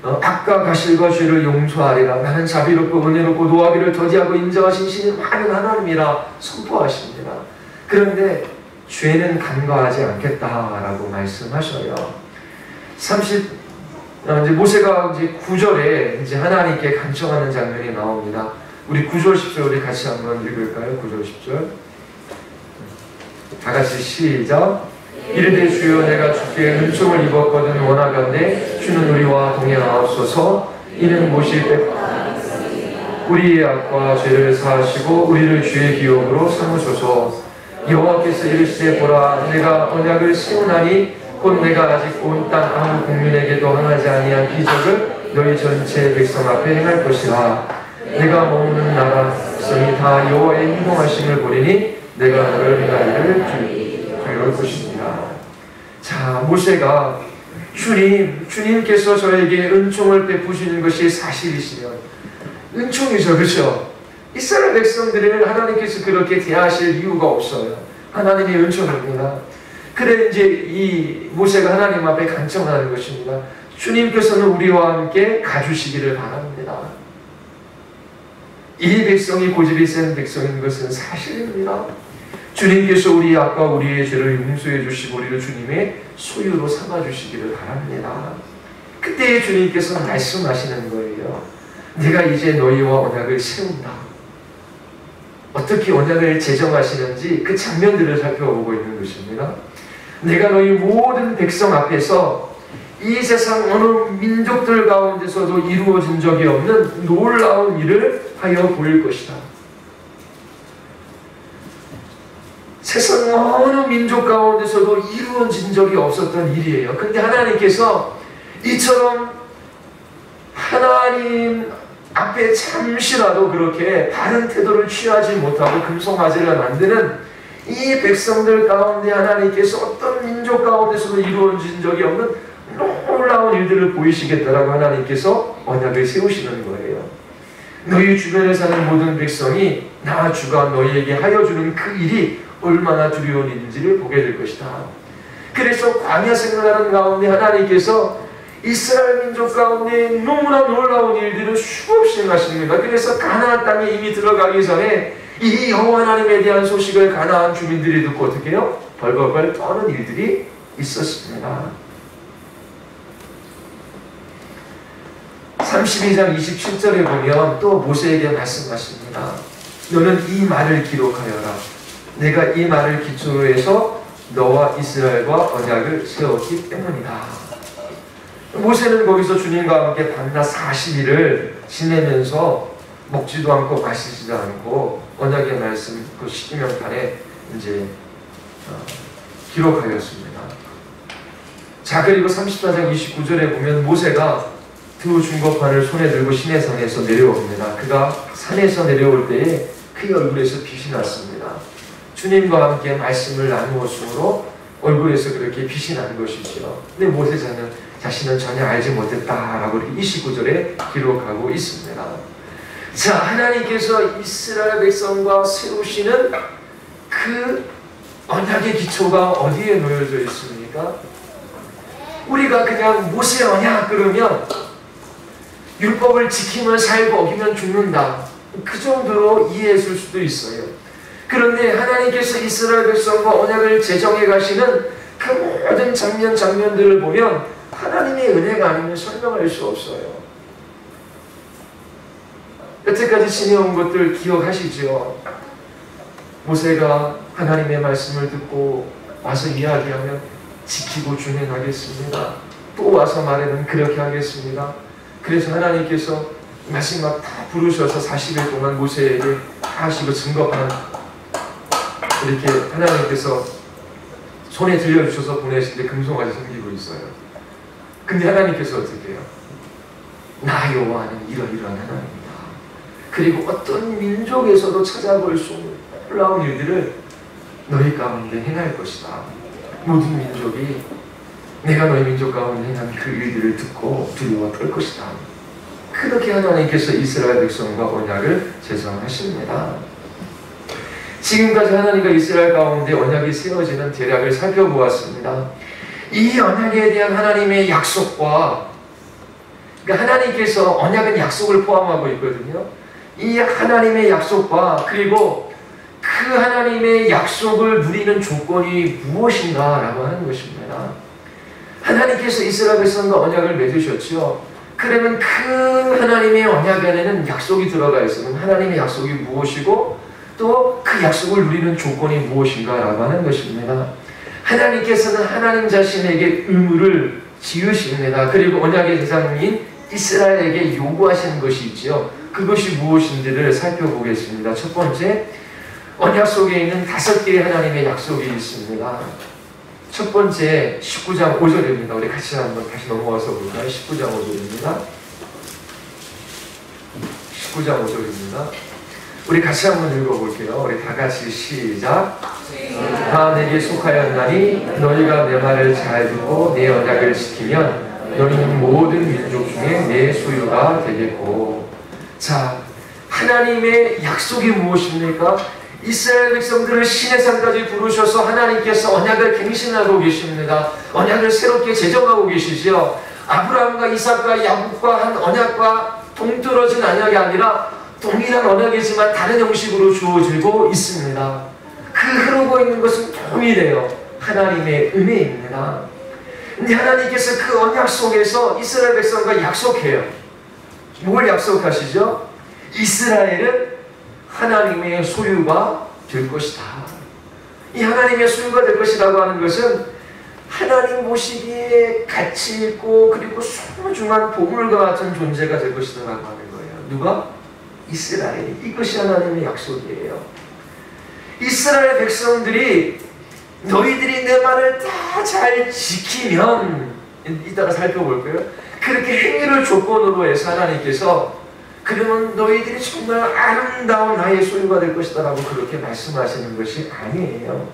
악과 과실과 죄를 용서하리라. 나는 자비롭고 은혜롭고 노하기를 더디하고 인자와 진실이 많은 하나님이라 선포하십니다. 그런데 죄는 간과하지 않겠다라고 말씀하셔요. 이제 모세가 이제 9절에 이제 하나님께 간청하는 장면이 나옵니다. 우리 9절 10절 우리 같이 한번 읽을까요? 9절 10절 다 같이 시작. 이르되 주여 내가 주께 은총을 입었거든 원하건대 주는 우리와 동행하옵소서. 이는 못이 우리의 악과 죄를 사하시고 우리를 주의 기업으로 삼으소서. 여호와께서 이르시되 보라 내가 언약을 세우나니 곧 내가 아직 온 땅 아무 국민에게도 행하지 아니한 기적을 너희 전체 백성 앞에 행할 것이라. 내가 머무는 나라 백성이 다 여호와의 행동하심을 보리니 내가 너를 행하기를 두려울 것입니다. 자, 모세가 주님께서 저에게 은총을 베푸시는 것이 사실이시면 은총이죠, 그렇죠? 이스라엘 백성들을 하나님께서 그렇게 대하실 이유가 없어요. 하나님의 은총입니다. 그래 이제 이 모세가 하나님 앞에 간청하는 것입니다. 주님께서는 우리와 함께 가주시기를 바랍니다. 이 백성이 고집이 센 백성인 것은 사실입니다. 주님께서 우리의 악과 우리의 죄를 용서해 주시고 우리를 주님의 소유로 삼아 주시기를 바랍니다. 그때 주님께서 말씀하시는 거예요. 내가 이제 너희와 언약을 세운다. 어떻게 언약을 제정하시는지 그 장면들을 살펴보고 있는 것입니다. 내가 너희 모든 백성 앞에서 이 세상 어느 민족들 가운데서도 이루어진 적이 없는 놀라운 일을 하여 보일 것이다. 세상 어느 민족 가운데서도 이루어진 적이 없었던 일이에요. 그런데 하나님께서 이처럼 하나님 앞에 잠시라도 그렇게 바른 태도를 취하지 못하고 금송아지를 만드는 이 백성들 가운데 하나님께서 어떤 민족 가운데서도 이루어진 적이 없는 놀라운 일들을 보이시겠다라고 하나님께서 언약을 세우시는 거예요. 너희 주변에 사는 모든 백성이 나 주가 너희에게 하여 주는 그 일이 얼마나 두려운 일인지를 보게 될 것이다. 그래서 광야 생활하는 가운데 하나님께서 이스라엘 민족 가운데 너무나 놀라운 일들을 수없이 행하십니다. 그래서 가나안 땅에 이미 들어가기 전에 이 여호와 하나님에 대한 소식을 가나안 주민들이 듣고 어떻게 해요? 벌벌벌 떠는 일들이 있었습니다. 32장 27절에 보면 또 모세에게 말씀하십니다. 너는 이 말을 기록하여라. 내가 이 말을 기초로 해서 너와 이스라엘과 언약을 세웠기 때문이다. 모세는 거기서 주님과 함께 밤낮 40일을 지내면서 먹지도 않고 마시지도 않고 언약의 말씀 그 십계명판에 이제 기록하였습니다. 자, 그리고 34장 29절에 보면 모세가 두 중거판을 손에 들고 시내산에서 내려옵니다. 그가 산에서 내려올 때에 그의 얼굴에서 빛이 났습니다. 주님과 함께 말씀을 나누었으므로 얼굴에서 그렇게 빛이 난 것이죠. 근데 모세 자신은 전혀 알지 못했다라고 29절에 기록하고 있습니다. 자, 하나님께서 이스라엘 백성과 세우시는 그 언약의 기초가 어디에 놓여져 있습니까? 우리가 그냥 모세 언약 그러면 율법을 지키면 살고 어기면 죽는다, 그 정도로 이해했을 수도 있어요. 그런데 하나님께서 이스라엘 백성과 언약을 제정해 가시는 그 모든 장면들을 보면 하나님의 은혜가 아니면 설명할 수 없어요. 여태까지 지내온 것들 기억하시죠? 모세가 하나님의 말씀을 듣고 와서 이야기하면 지키고 준행하겠습니다. 또 와서 말하면 그렇게 하겠습니다. 그래서 하나님께서 마지막 다 부르셔서 40일 동안 모세에게 다 하시고 증거판 이렇게 하나님께서 손에 들려주셔서 보내실 때 금송아지 섬기고 있어요. 근데 하나님께서 어떻게 해요? 나 여호와는 이러이러한 하나님이다. 그리고 어떤 민족에서도 찾아볼 수 없는 놀라운 일들을 너희 가운데 행할 것이다. 모든 민족이 내가 너희 민족 가운데 행한 그 일들을 듣고 두려워 떨 것이다. 그렇게 하나님께서 이스라엘 백성과 언약을 제정하십니다. 지금까지 하나님과 이스라엘 가운데 언약이 세워지는 대략을 살펴보았습니다. 이 언약에 대한 하나님의 약속과, 그러니까 하나님께서 언약은 약속을 포함하고 있거든요. 이 하나님의 약속과 그리고 그 하나님의 약속을 누리는 조건이 무엇인가라고 하는 것입니다. 하나님께서 이스라엘 백성과 언약을 맺으셨죠. 그러면 그 하나님의 언약 안에는 약속이 들어가 있으면 하나님의 약속이 무엇이고 또 그 약속을 누리는 조건이 무엇인가라고 하는 것입니다. 하나님께서는 하나님 자신에게 의무를 지으십니다. 그리고 언약의 대상인 이스라엘에게 요구하시는 것이 있지요. 그것이 무엇인지를 살펴보겠습니다. 첫 번째, 언약 속에 있는 5개의 하나님의 약속이 있습니다. 첫 번째 19장 5절입니다. 우리 같이 한번 다시 넘어와서 볼까요? 19장 5절입니다. 19장 5절입니다. 우리 같이 한번 읽어볼게요. 우리 다 같이 시작. 다 내게 속하였나니 너희가 내 말을 잘 듣고 내 언약을 지키면 너희는 모든 민족 중에 내 소유가 되겠고. 자, 하나님의 약속이 무엇입니까? 이스라엘 백성들을 시내산까지 부르셔서 하나님께서 언약을 갱신하고 계십니다. 언약을 새롭게 제정하고 계시죠. 아브라함과 이삭과 야곱과 한 언약과 동떨어진 언약이 아니라 동일한 언약이지만 다른 형식으로 주어지고 있습니다. 그 흐르고 있는 것은 동일해요. 하나님의 은혜입니다. 근데 하나님께서 그 언약 속에서 이스라엘 백성과 약속해요. 뭘 약속하시죠? 이스라엘은 하나님의 소유가 될 것이다. 이 하나님의 소유가 될 것이라고 하는 것은 하나님 보시기에 가치 있고 그리고 소중한 보물과 같은 존재가 될 것이라고 하는 거예요. 누가? 이스라엘이. 이것이 하나님의 약속이에요. 이스라엘 백성들이 너희들이 내 말을 다 잘 지키면, 이따가 살펴볼 거예요. 그렇게 행위를 조건으로 해서 하나님께서 그러면 너희들이 정말 아름다운 나의 소유가 될 것이다 라고 그렇게 말씀하시는 것이 아니에요.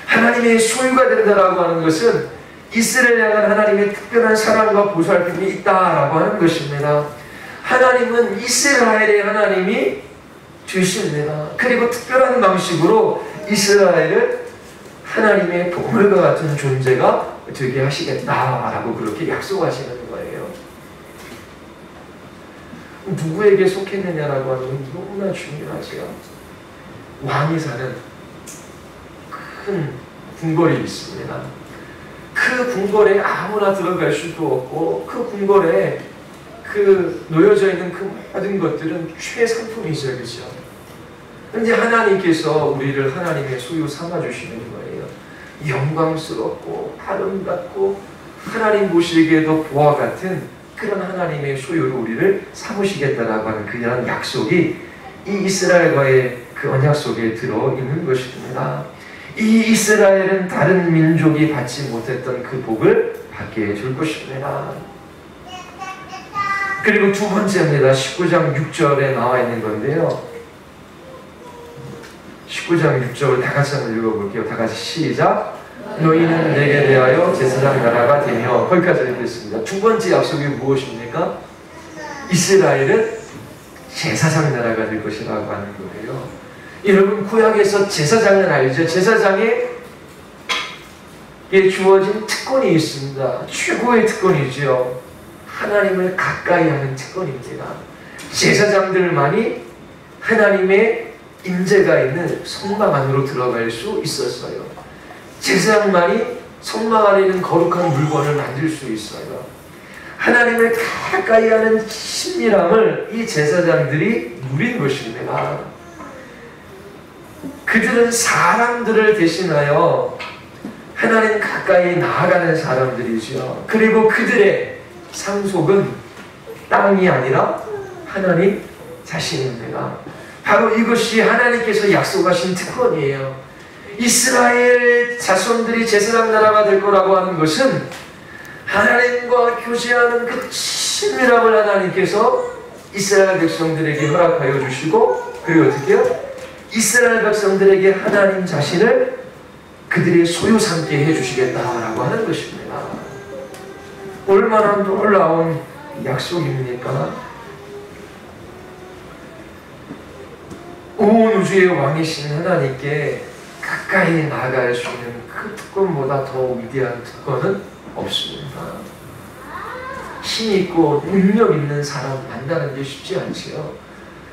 하나님의 소유가 된다라고 하는 것은 이스라엘 향한 하나님의 특별한 사랑과 보살핌이 있다라고 하는 것입니다. 하나님은 이스라엘의 하나님이 되십니다. 그리고 특별한 방식으로 이스라엘을 하나님의 보물과 같은 존재가 되게 하시겠다라고 그렇게 약속하시는 거예요. 누구에게 속했느냐라고 하는 건 너무나 중요하죠. 왕이 사는 큰 궁궐이 있습니다. 그 궁궐에 아무나 들어갈 수도 없고 그 궁궐에 그 놓여져 있는 그 모든 것들은 최상품이죠. 그렇죠? 근데 하나님께서 우리를 하나님의 소유 삼아주시는 거예요. 영광스럽고 아름답고 하나님 보시기에도 보화 같은 그런 하나님의 소유로 우리를 삼으시겠다라고 하는 그런 약속이 이 이스라엘과의 그 언약 속에 들어있는 것입니다. 이 이스라엘은 다른 민족이 받지 못했던 그 복을 받게 해줄 것입니다. 그리고 두 번째입니다. 19장 6절에 나와 있는 건데요. 19장 6절을 다 같이 한번 읽어볼게요. 다 같이 시작. 너희는 내게 대하여 제사장 나라가 되며, 거기까지 읽겠습니다. 두 번째 약속이 무엇입니까? 이스라엘은 제사장 나라가 될 것이라고 하는 거예요. 여러분, 구약에서 제사장은 알죠? 제사장에 주어진 특권이 있습니다. 최고의 특권이죠. 하나님을 가까이 하는 특권입니다. 제사장들만이 하나님의 임재가 있는 성막 안으로 들어갈 수 있었어요. 제사장만이 성막 안에 있는 거룩한 물건을 만질 수 있어요. 하나님을 가까이 하는 친밀함을 이 제사장들이 누린 것입니다. 그들은 사람들을 대신하여 하나님 가까이 나아가는 사람들이죠. 그리고 그들의 상속은 땅이 아니라 하나님 자신입니다. 바로 이것이 하나님께서 약속하신 특권이에요. 이스라엘 자손들이 제사장 나라가 될 거라고 하는 것은 하나님과 교제하는 그 친밀함을 하나님께서 이스라엘 백성들에게 허락하여 주시고, 그리고 어떻게 해요? 이스라엘 백성들에게 하나님 자신을 그들의 소유 삼게 해주시겠다라고 하는 것입니다. 얼마나 놀라운 약속입니까? 온 우주의 왕이신 하나님께 가까이 나아갈 수 있는 그 특권보다 더 위대한 특권은 없습니다. 힘 있고 능력 있는 사람 만나는 게 쉽지 않지요.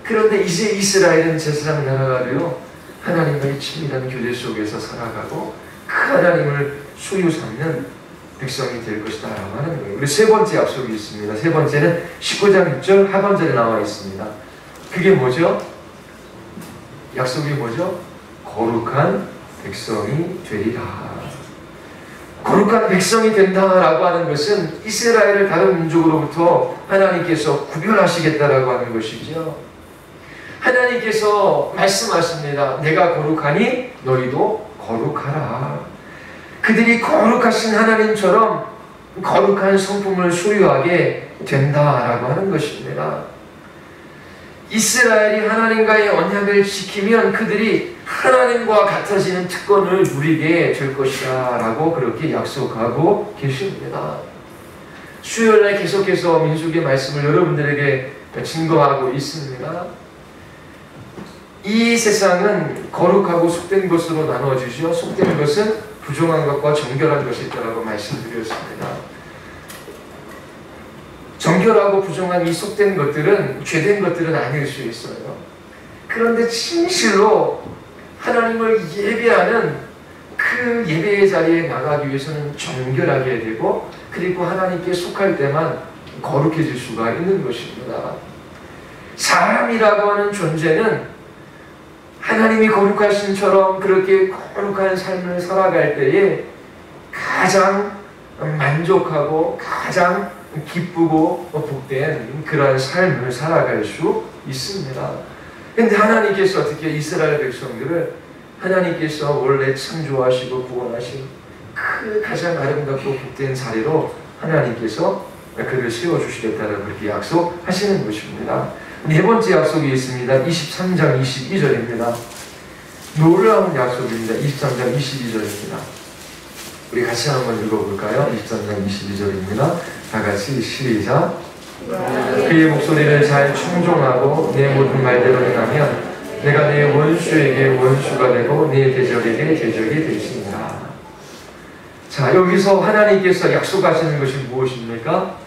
그런데 이제 이스라엘은 제사장 나라가 되어 하나님과의 친밀한 교제 속에서 살아가고 그 하나님을 소유 삼는 백성이 될 것이다 라고 하는 거예요. 우리 세 번째 약속이 있습니다. 세 번째는 19장 6절 하반절에 나와 있습니다. 그게 뭐죠? 약속이 뭐죠? 거룩한 백성이 되리라. 거룩한 백성이 된다라고 하는 것은 이스라엘을 다른 민족으로부터 하나님께서 구별하시겠다라고 하는 것이죠. 하나님께서 말씀하십니다. 내가 거룩하니 너희도 거룩하라. 그들이 거룩하신 하나님처럼 거룩한 성품을 소유하게 된다라고 하는 것입니다. 이스라엘이 하나님과의 언약을 지키면 그들이 하나님과 같아지는 특권을 누리게 될 것이다 라고 그렇게 약속하고 계십니다. 수요일날 계속해서 민수기의 말씀을 여러분들에게 증거하고 있습니다. 이 세상은 거룩하고 속된 것으로 나누어지죠. 속된 것은 부정한 것과 정결한 것이 있다고 말씀드렸습니다. 정결하고 부정한 이 속된 것들은 죄된 것들은 아닐 수 있어요. 그런데 진실로 하나님을 예배하는 그 예배의 자리에 나가기 위해서는 정결하게 되고, 그리고 하나님께 속할 때만 거룩해질 수가 있는 것입니다. 사람이라고 하는 존재는 하나님이 거룩하신처럼 그렇게 거룩한 삶을 살아갈 때에 가장 만족하고 가장 기쁘고 복된 그러한 삶을 살아갈 수 있습니다. 그런데 하나님께서 어떻게 이스라엘 백성들을 하나님께서 원래 창조하시고 구원하신 그 가장 아름답고 복된 자리로 하나님께서 그를 세워주시겠다고 그렇게 약속하시는 것입니다. 네 번째 약속이 있습니다. 23장 22절입니다. 놀라운 약속입니다. 23장 22절입니다. 우리 같이 한번 읽어볼까요? 23장 22절입니다. 다 같이 시작. 그의 목소리를 잘 충종하고 내 모든 말대로 행하면 내가 내 원수에게 원수가 되고 내 대적에게 대적이 되시니라. 자, 여기서 하나님께서 약속하시는 것이 무엇입니까?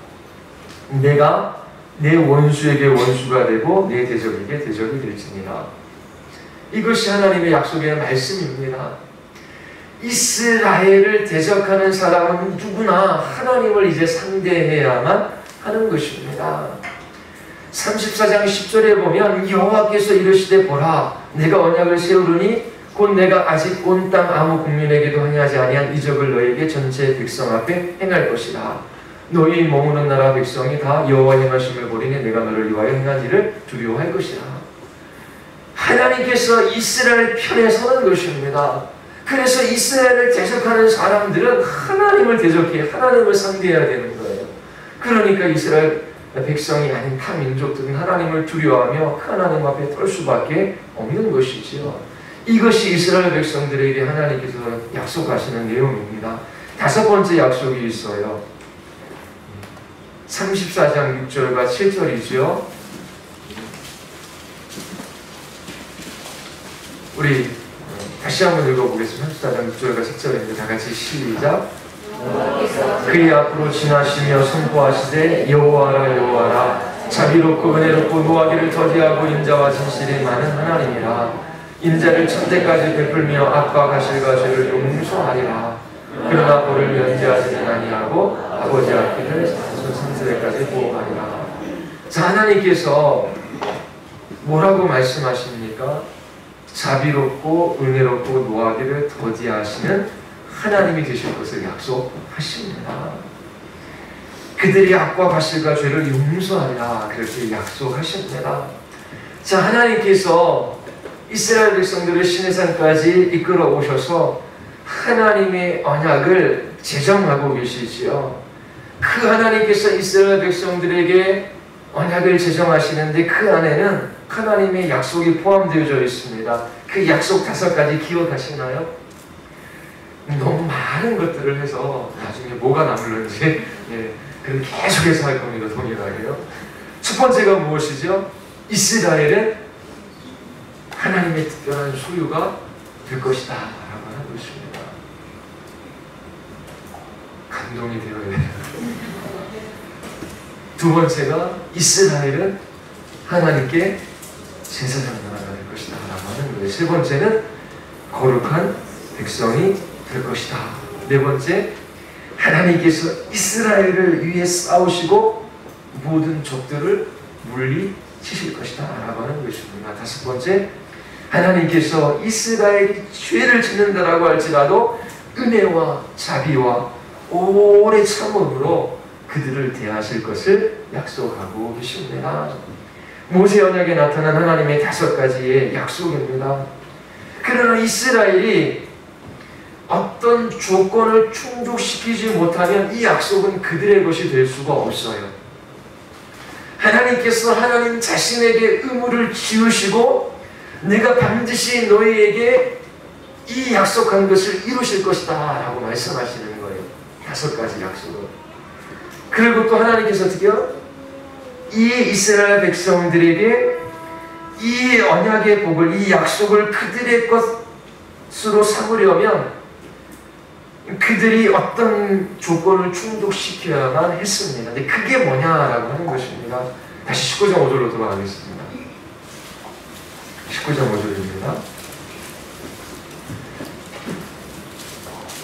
내가 내 원수에게 원수가 되고 내 대적에게 대적이 될지니라. 이것이 하나님의 약속의 말씀입니다. 이스라엘을 대적하는 사람은 누구나 하나님을 이제 상대해야만 하는 것입니다. 34장 10절에 보면 여호와께서 이르시되 보라 내가 언약을 세우르니 곧 내가 아직 온 땅 아무 국민에게도 행하지 아니한 이적을 너에게 전체 백성 앞에 행할 것이라. 너희 머무는 나라 백성이 다 여호와 행하심을 보리니 내가 너를 위하여 행한 일을 두려워할 것이라. 하나님께서 이스라엘 편에 서는 것입니다. 그래서 이스라엘을 대적하는 사람들은 하나님을 대적해 하나님을 상대해야 되는 거예요. 그러니까 이스라엘 백성이 아닌 타 민족들은 하나님을 두려워하며 하나님 앞에 떨 수밖에 없는 것이지요. 이것이 이스라엘 백성들에게 하나님께서 약속하시는 내용입니다. 다섯 번째 약속이 있어요. 34장 6절과 7절이죠. 우리 다시 한번 읽어보겠습니다. 34장 6절과 7절인데 다같이 시작. 그의 앞으로 지나시며 선포하시되 여호와라 여호와라 자비롭고 은혜롭고 노하기를 더디하고 인자와 진실이 많은 하나님이라. 인자를 천대까지 베풀며 악과 가실과 죄를 용서하리라. 그러나 벌을 면제하지는 아니하고 아버지 앞길을 자손 삼세대까지 보호하리라. 자, 하나님께서 뭐라고 말씀하십니까? 자비롭고 은혜롭고 노하기를 더디하시는 하나님이 되실 것을 약속하십니다. 그들이 악과 가실과 죄를 용서하리라 그렇게 약속하십니다. 자, 하나님께서 이스라엘 백성들을 시내산까지 이끌어 오셔서 하나님의 언약을 제정하고 계시지요. 그 하나님께서 이스라엘 백성들에게 언약을 제정하시는데 그 안에는 하나님의 약속이 포함되어져 있습니다. 그 약속 5가지 기억하시나요? 너무 많은 것들을 해서 나중에 뭐가 남을는지 그럼 계속해서 할 겁니다. 동일하게요. 첫 번째가 무엇이죠? 이스라엘은 하나님의 특별한 소유가 될 것이다 라고 하고 있습니다. 감동이 되어야 돼요. 두 번째가 이스라엘은 하나님께 제사장 나라가 될 것이다 라고 하는 거예요. 세 번째는 거룩한 백성이 될 것이다. 네 번째, 하나님께서 이스라엘을 위해 싸우시고 모든 적들을 물리치실 것이다 라고 하는 것입니다. 다섯 번째, 하나님께서 이스라엘이 죄를 짓는다라고 할지라도 은혜와 자비와 오래 참음으로 그들을 대하실 것을 약속하고 계십니다. 모세 언약에 나타난 하나님의 5가지의 약속입니다. 그러나 이스라엘이 어떤 조건을 충족시키지 못하면 이 약속은 그들의 것이 될 수가 없어요. 하나님께서 하나님 자신에게 의무를 지으시고 내가 반드시 너희에게 이 약속한 것을 이루실 것이다 라고 말씀하시는 거예요. 5가지 약속을. 그리고 또 하나님께서 어떻게요? 이 이스라엘 백성들에게 이 언약의 복을, 이 약속을 그들의 것으로 삼으려면 그들이 어떤 조건을 충족시켜야만 했습니다. 근데 그게 뭐냐라고 하는 것입니다. 다시 19장 5절로 돌아가겠습니다. 19장 5절입니다.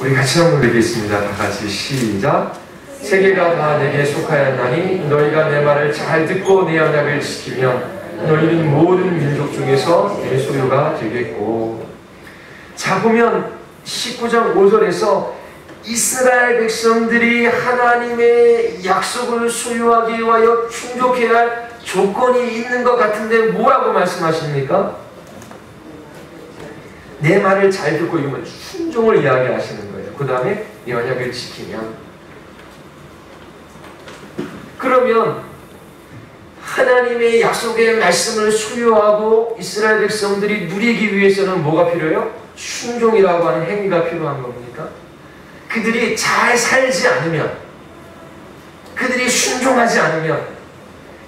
우리 같이 한번 읽겠습니다. 다 같이 시작. 세계가 다 내게 속하였나니 너희가 내 말을 잘 듣고 내 언약을 지키면 너희는 모든 민족 중에서 내 소유가 되겠고. 자, 보면 19장 5절에서 이스라엘 백성들이 하나님의 약속을 소유하기 위하여 충족해야 할 조건이 있는 것 같은데 뭐라고 말씀하십니까? 내 말을 잘 듣고 이건 순종을 이야기하시는 거예요. 그 다음에 이 언약을 지키면. 그러면 하나님의 약속의 말씀을 소유하고 이스라엘 백성들이 누리기 위해서는 뭐가 필요해요? 순종이라고 하는 행위가 필요한 겁니까? 그들이 잘 살지 않으면, 그들이 순종하지 않으면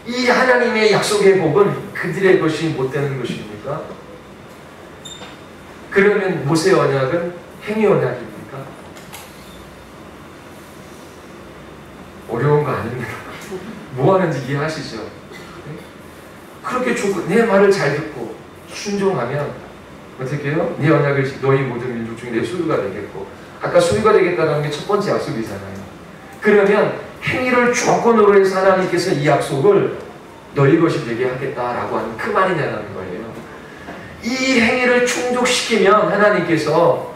이 하나님의 약속의 복은 그들의 것이 못 되는 것입니까? 그러면 모세 언약은 행위 언약입니까? 어려운 거 아닙니까? 뭐 하는지 이해하시죠? 네? 그렇게 내 말을 잘 듣고 순종하면 어떻게 해요? 네 언약을 너희 모든 민족 중에 내 소유가 되겠고, 아까 소유가 되겠다는 게 첫 번째 약속이잖아요. 그러면 행위를 조건으로 해서 하나님께서 이 약속을 너희 것이 되게 하겠다라고 하는 그 말이냐는 거예요. 이 행위를 충족시키면 하나님께서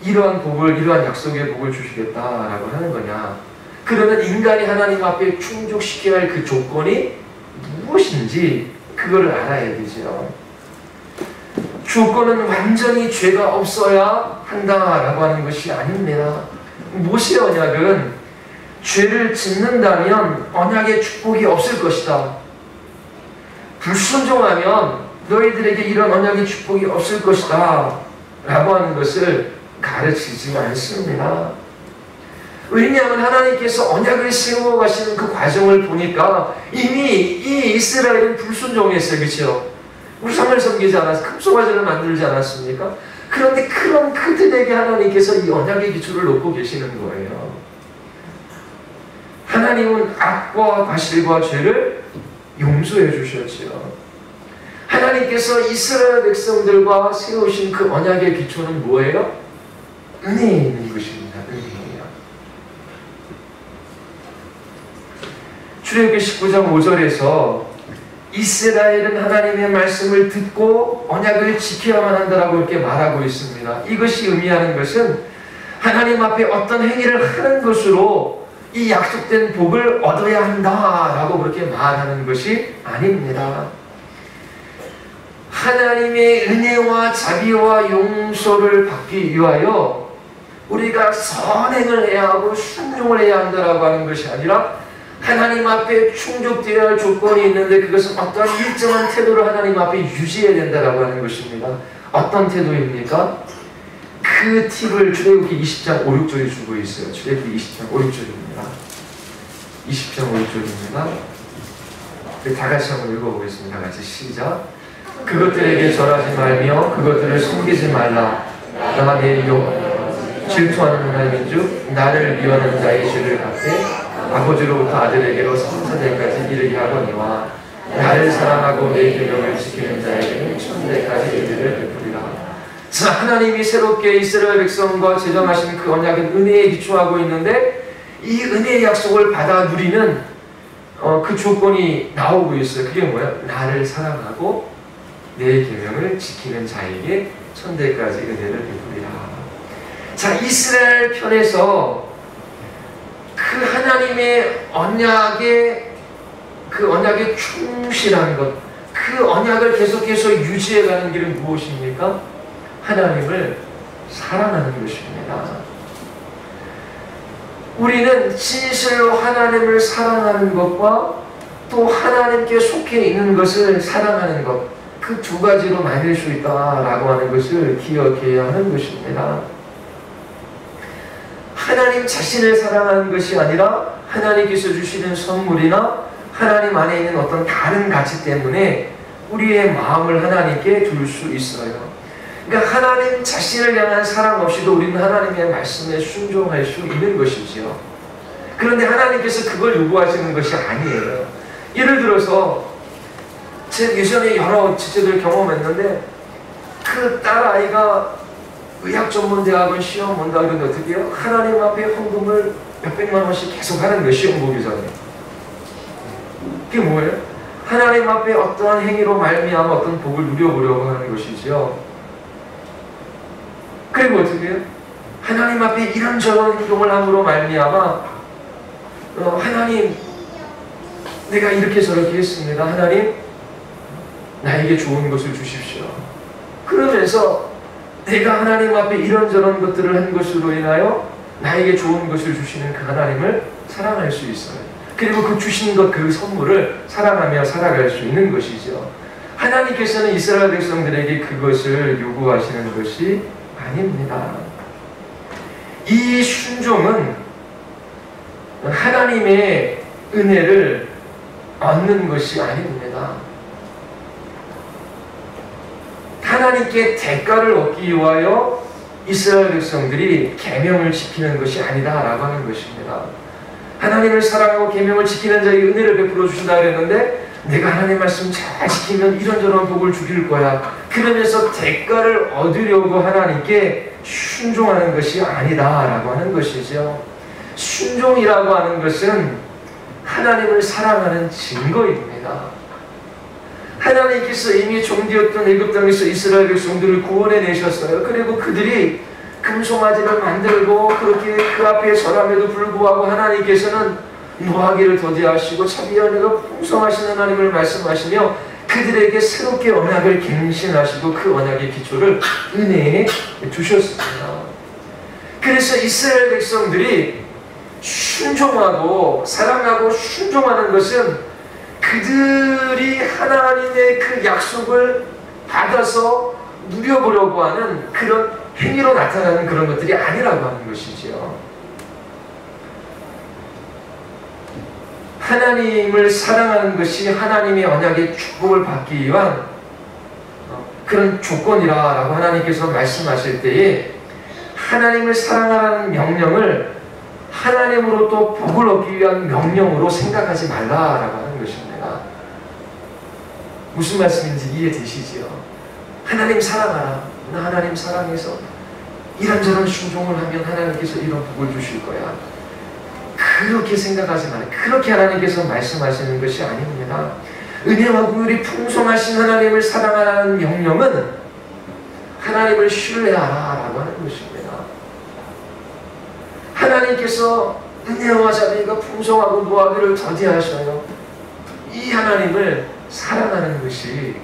이러한 복을, 이러한 약속의 복을 주시겠다라고 하는 거냐. 그러면 인간이 하나님 앞에 충족시켜야 할 그 조건이 무엇인지 그거를 알아야 되죠. 조건은 완전히 죄가 없어야 한다라고 하는 것이 아닙니다. 모세 언약은 죄를 짓는다면 언약의 축복이 없을 것이다. 불순종하면 너희들에게 이런 언약의 축복이 없을 것이다 라고 하는 것을 가르치지 않습니다. 왜냐하면 하나님께서 언약을 세워 가시는 그 과정을 보니까 이미 이 이스라엘은 불순종했어요. 그렇죠? 우상을 섬기지 않았어. 금송아지를 만들지 않았습니까? 그런데 그런 그들에게 하나님께서 이 언약의 기초를 놓고 계시는 거예요. 하나님은 악과 과실과 죄를 용서해 주셨지요. 하나님께서 이스라엘 백성들과 세우신 그 언약의 기초는 뭐예요? 은혜에 있는 것입니다. 은혜예요. 출애굽기 19장 5절에서 이스라엘은 하나님의 말씀을 듣고 언약을 지켜야만 한다라고 이렇게 말하고 있습니다. 이것이 의미하는 것은 하나님 앞에 어떤 행위를 하는 것으로 이 약속된 복을 얻어야 한다라고 그렇게 말하는 것이 아닙니다. 하나님의 은혜와 자비와 용서를 받기 위하여 우리가 선행을 해야 하고 순종을 해야 한다라고 하는 것이 아니라 하나님 앞에 충족되어야 할 조건이 있는데 그것은 어떤 일정한 태도를 하나님 앞에 유지해야 된다라고 하는 것입니다. 어떤 태도입니까? 그 팁을 출애굽기 20장 5, 6절에 주고 있어요. 출애굽기 20장 5, 6절입니다. 20장 5, 6절입니다. 다 같이 한번 읽어보겠습니다. 같이 시작. 그것들에게 절하지 말며 그것들을 숨기지 말라. 나 내 질투하는 하나님인 즉 나를 미워하는 자의 죄를 갚되 아버지로부터 아들에게로 3세대까지 이르게 하거니와 나를 사랑하고 내 계명을 지키는 자에게는 천대까지 이르기를 베푸리라. 자, 하나님이 새롭게 이스라엘 백성과 제정하신 그 언약은 은혜에 기초하고 있는데 이 은혜의 약속을 받아 누리는 그 조건이 나오고 있어요. 그게 뭐야? 나를 사랑하고 내 계명을 지키는 자에게 천대까지 은혜를 베푸리라. 자, 이스라엘 편에서 그 하나님의 언약에 그 언약에 충실한 것, 그 언약을 계속해서 유지해가는 길은 무엇입니까? 하나님을 사랑하는 것입니다. 우리는 진실로 하나님을 사랑하는 것과 또 하나님께 속해 있는 것을 사랑하는 것, 그 두 가지로 나뉠 수 있다라고 하는 것을 기억해야 하는 것입니다. 하나님 자신을 사랑하는 것이 아니라 하나님께서 주시는 선물이나 하나님 안에 있는 어떤 다른 가치 때문에 우리의 마음을 하나님께 둘 수 있어요. 그러니까 하나님 자신을 향한 사랑 없이도 우리는 하나님의 말씀에 순종할 수 있는 것이지요. 그런데 하나님께서 그걸 요구하시는 것이 아니에요. 예를 들어서 제 예전에 여러 지체들 경험했는데 그 딸아이가 의학전문대학원 시험 본다 그러는데 어떻게 해요? 하나님 앞에 헌금을 몇백만 원씩 계속 하는 거예요. 시험 보기 전에. 그게 뭐예요? 하나님 앞에 어떠한 행위로 말미암아 어떤 복을 누려보려고 하는 것이죠. 그리고 어떻게 해요? 하나님 앞에 이런저런 행동을 함으로 말미암아 하나님 내가 이렇게 저렇게 했습니다. 하나님 나에게 좋은 것을 주십시오. 그러면서 내가 하나님 앞에 이런저런 것들을 한 것으로 인하여 나에게 좋은 것을 주시는 그 하나님을 사랑할 수 있어요. 그리고 그 주신 것, 그 선물을 사랑하며 살아갈 수 있는 것이죠. 하나님께서는 이스라엘 백성들에게 그것을 요구하시는 것이 아닙니다. 이 순종은 하나님의 은혜를 얻는 것이 아닙니다. 하나님께 대가를 얻기 위하여 이스라엘 백성들이 계명을 지키는 것이 아니다라고 하는 것입니다. 하나님을 사랑하고 계명을 지키는 자에게 은혜를 베풀어 주신다 그랬는데 내가 하나님 말씀 잘 지키면 이런저런 복을 주길 거야. 그러면서 대가를 얻으려고 하나님께 순종하는 것이 아니다라고 하는 것이죠. 순종이라고 하는 것은 하나님을 사랑하는 증거입니다. 하나님께서 이미 종되었던 애굽 땅에서 이스라엘 백성들을 구원해 내셨어요. 그리고 그들이 금송아지를 만들고 그렇게 그 앞에 절함에도 불구하고 하나님께서는 노하기를 더디하시고 자기 은혜가 풍성하신 하나님을 말씀하시며 그들에게 새롭게 언약을 갱신하시고 그 언약의 기초를 은혜에 두셨습니다. 그래서 이스라엘 백성들이 순종하고 사랑하고 순종하는 것은 그들이 하나님의 그 약속을 받아서 누려보려고 하는 그런 행위로 나타나는 그런 것들이 아니라고 하는 것이지요. 하나님을 사랑하는 것이 하나님의 언약의 축복을 받기 위한 그런 조건이라고 하나님께서 말씀하실 때에 하나님을 사랑하라는 명령을 하나님으로부터 복을 얻기 위한 명령으로 생각하지 말라라고 하는 것입니다. 무슨 말씀인지 이해되시지요? 하나님 사랑하라. 나 하나님 사랑해서 이런저런 순종을 하면 하나님께서 이런 복을 주실 거야. 그렇게 생각하지 말아요. 그렇게 하나님께서 말씀하시는 것이 아닙니다. 은혜와 긍휼이 풍성하신 하나님을 사랑하라는 명령은 하나님을 신뢰하라라고 하는 것입니다. 하나님께서 은혜와 자비가 풍성하고 노하기를 더디하셔요. 이 하나님을 사랑하는 것이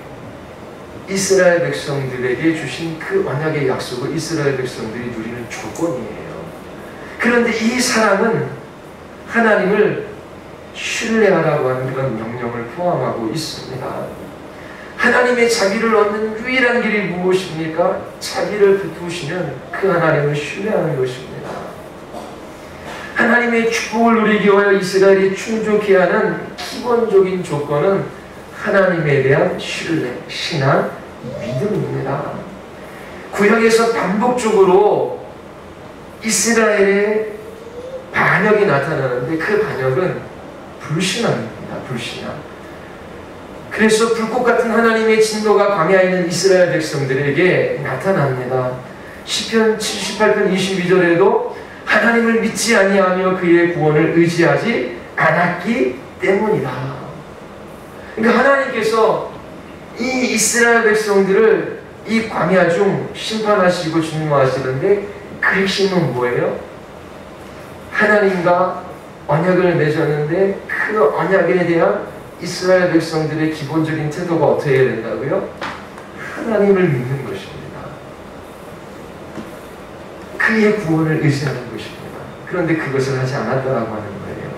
이스라엘 백성들에게 주신 그 언약의 약속을 이스라엘 백성들이 누리는 조건이에요. 그런데 이 사랑은 하나님을 신뢰하라고 하는 그런 명령을 포함하고 있습니다. 하나님의 자비를 얻는 유일한 길이 무엇입니까? 자비를 베푸시는 그 하나님을 신뢰하는 것입니다. 하나님의 축복을 누리기 위하여 이스라엘이 충족해야 하는 기본적인 조건은 하나님에 대한 신뢰, 신앙, 믿음입니다. 구약에서 반복적으로 이스라엘의 반역이 나타나는데 그 반역은 불신앙입니다. 불신앙. 그래서 불꽃 같은 하나님의 진노가 광야에 있는 이스라엘 백성들에게 나타납니다. 시편 78편 22절에도 하나님을 믿지 아니하며 그의 구원을 의지하지 않았기 때문이다. 그러니까 하나님께서 이 이스라엘 백성들을 이 광야 중 심판하시고 진노하시는데 그 핵심은 뭐예요? 하나님과 언약을 맺었는데 그 언약에 대한 이스라엘 백성들의 기본적인 태도가 어떻게 해야 된다고요? 하나님을 믿는 것입니다. 그의 구원을 의지하는 것입니다. 그런데 그것을 하지 않았다라고 하는 거예요.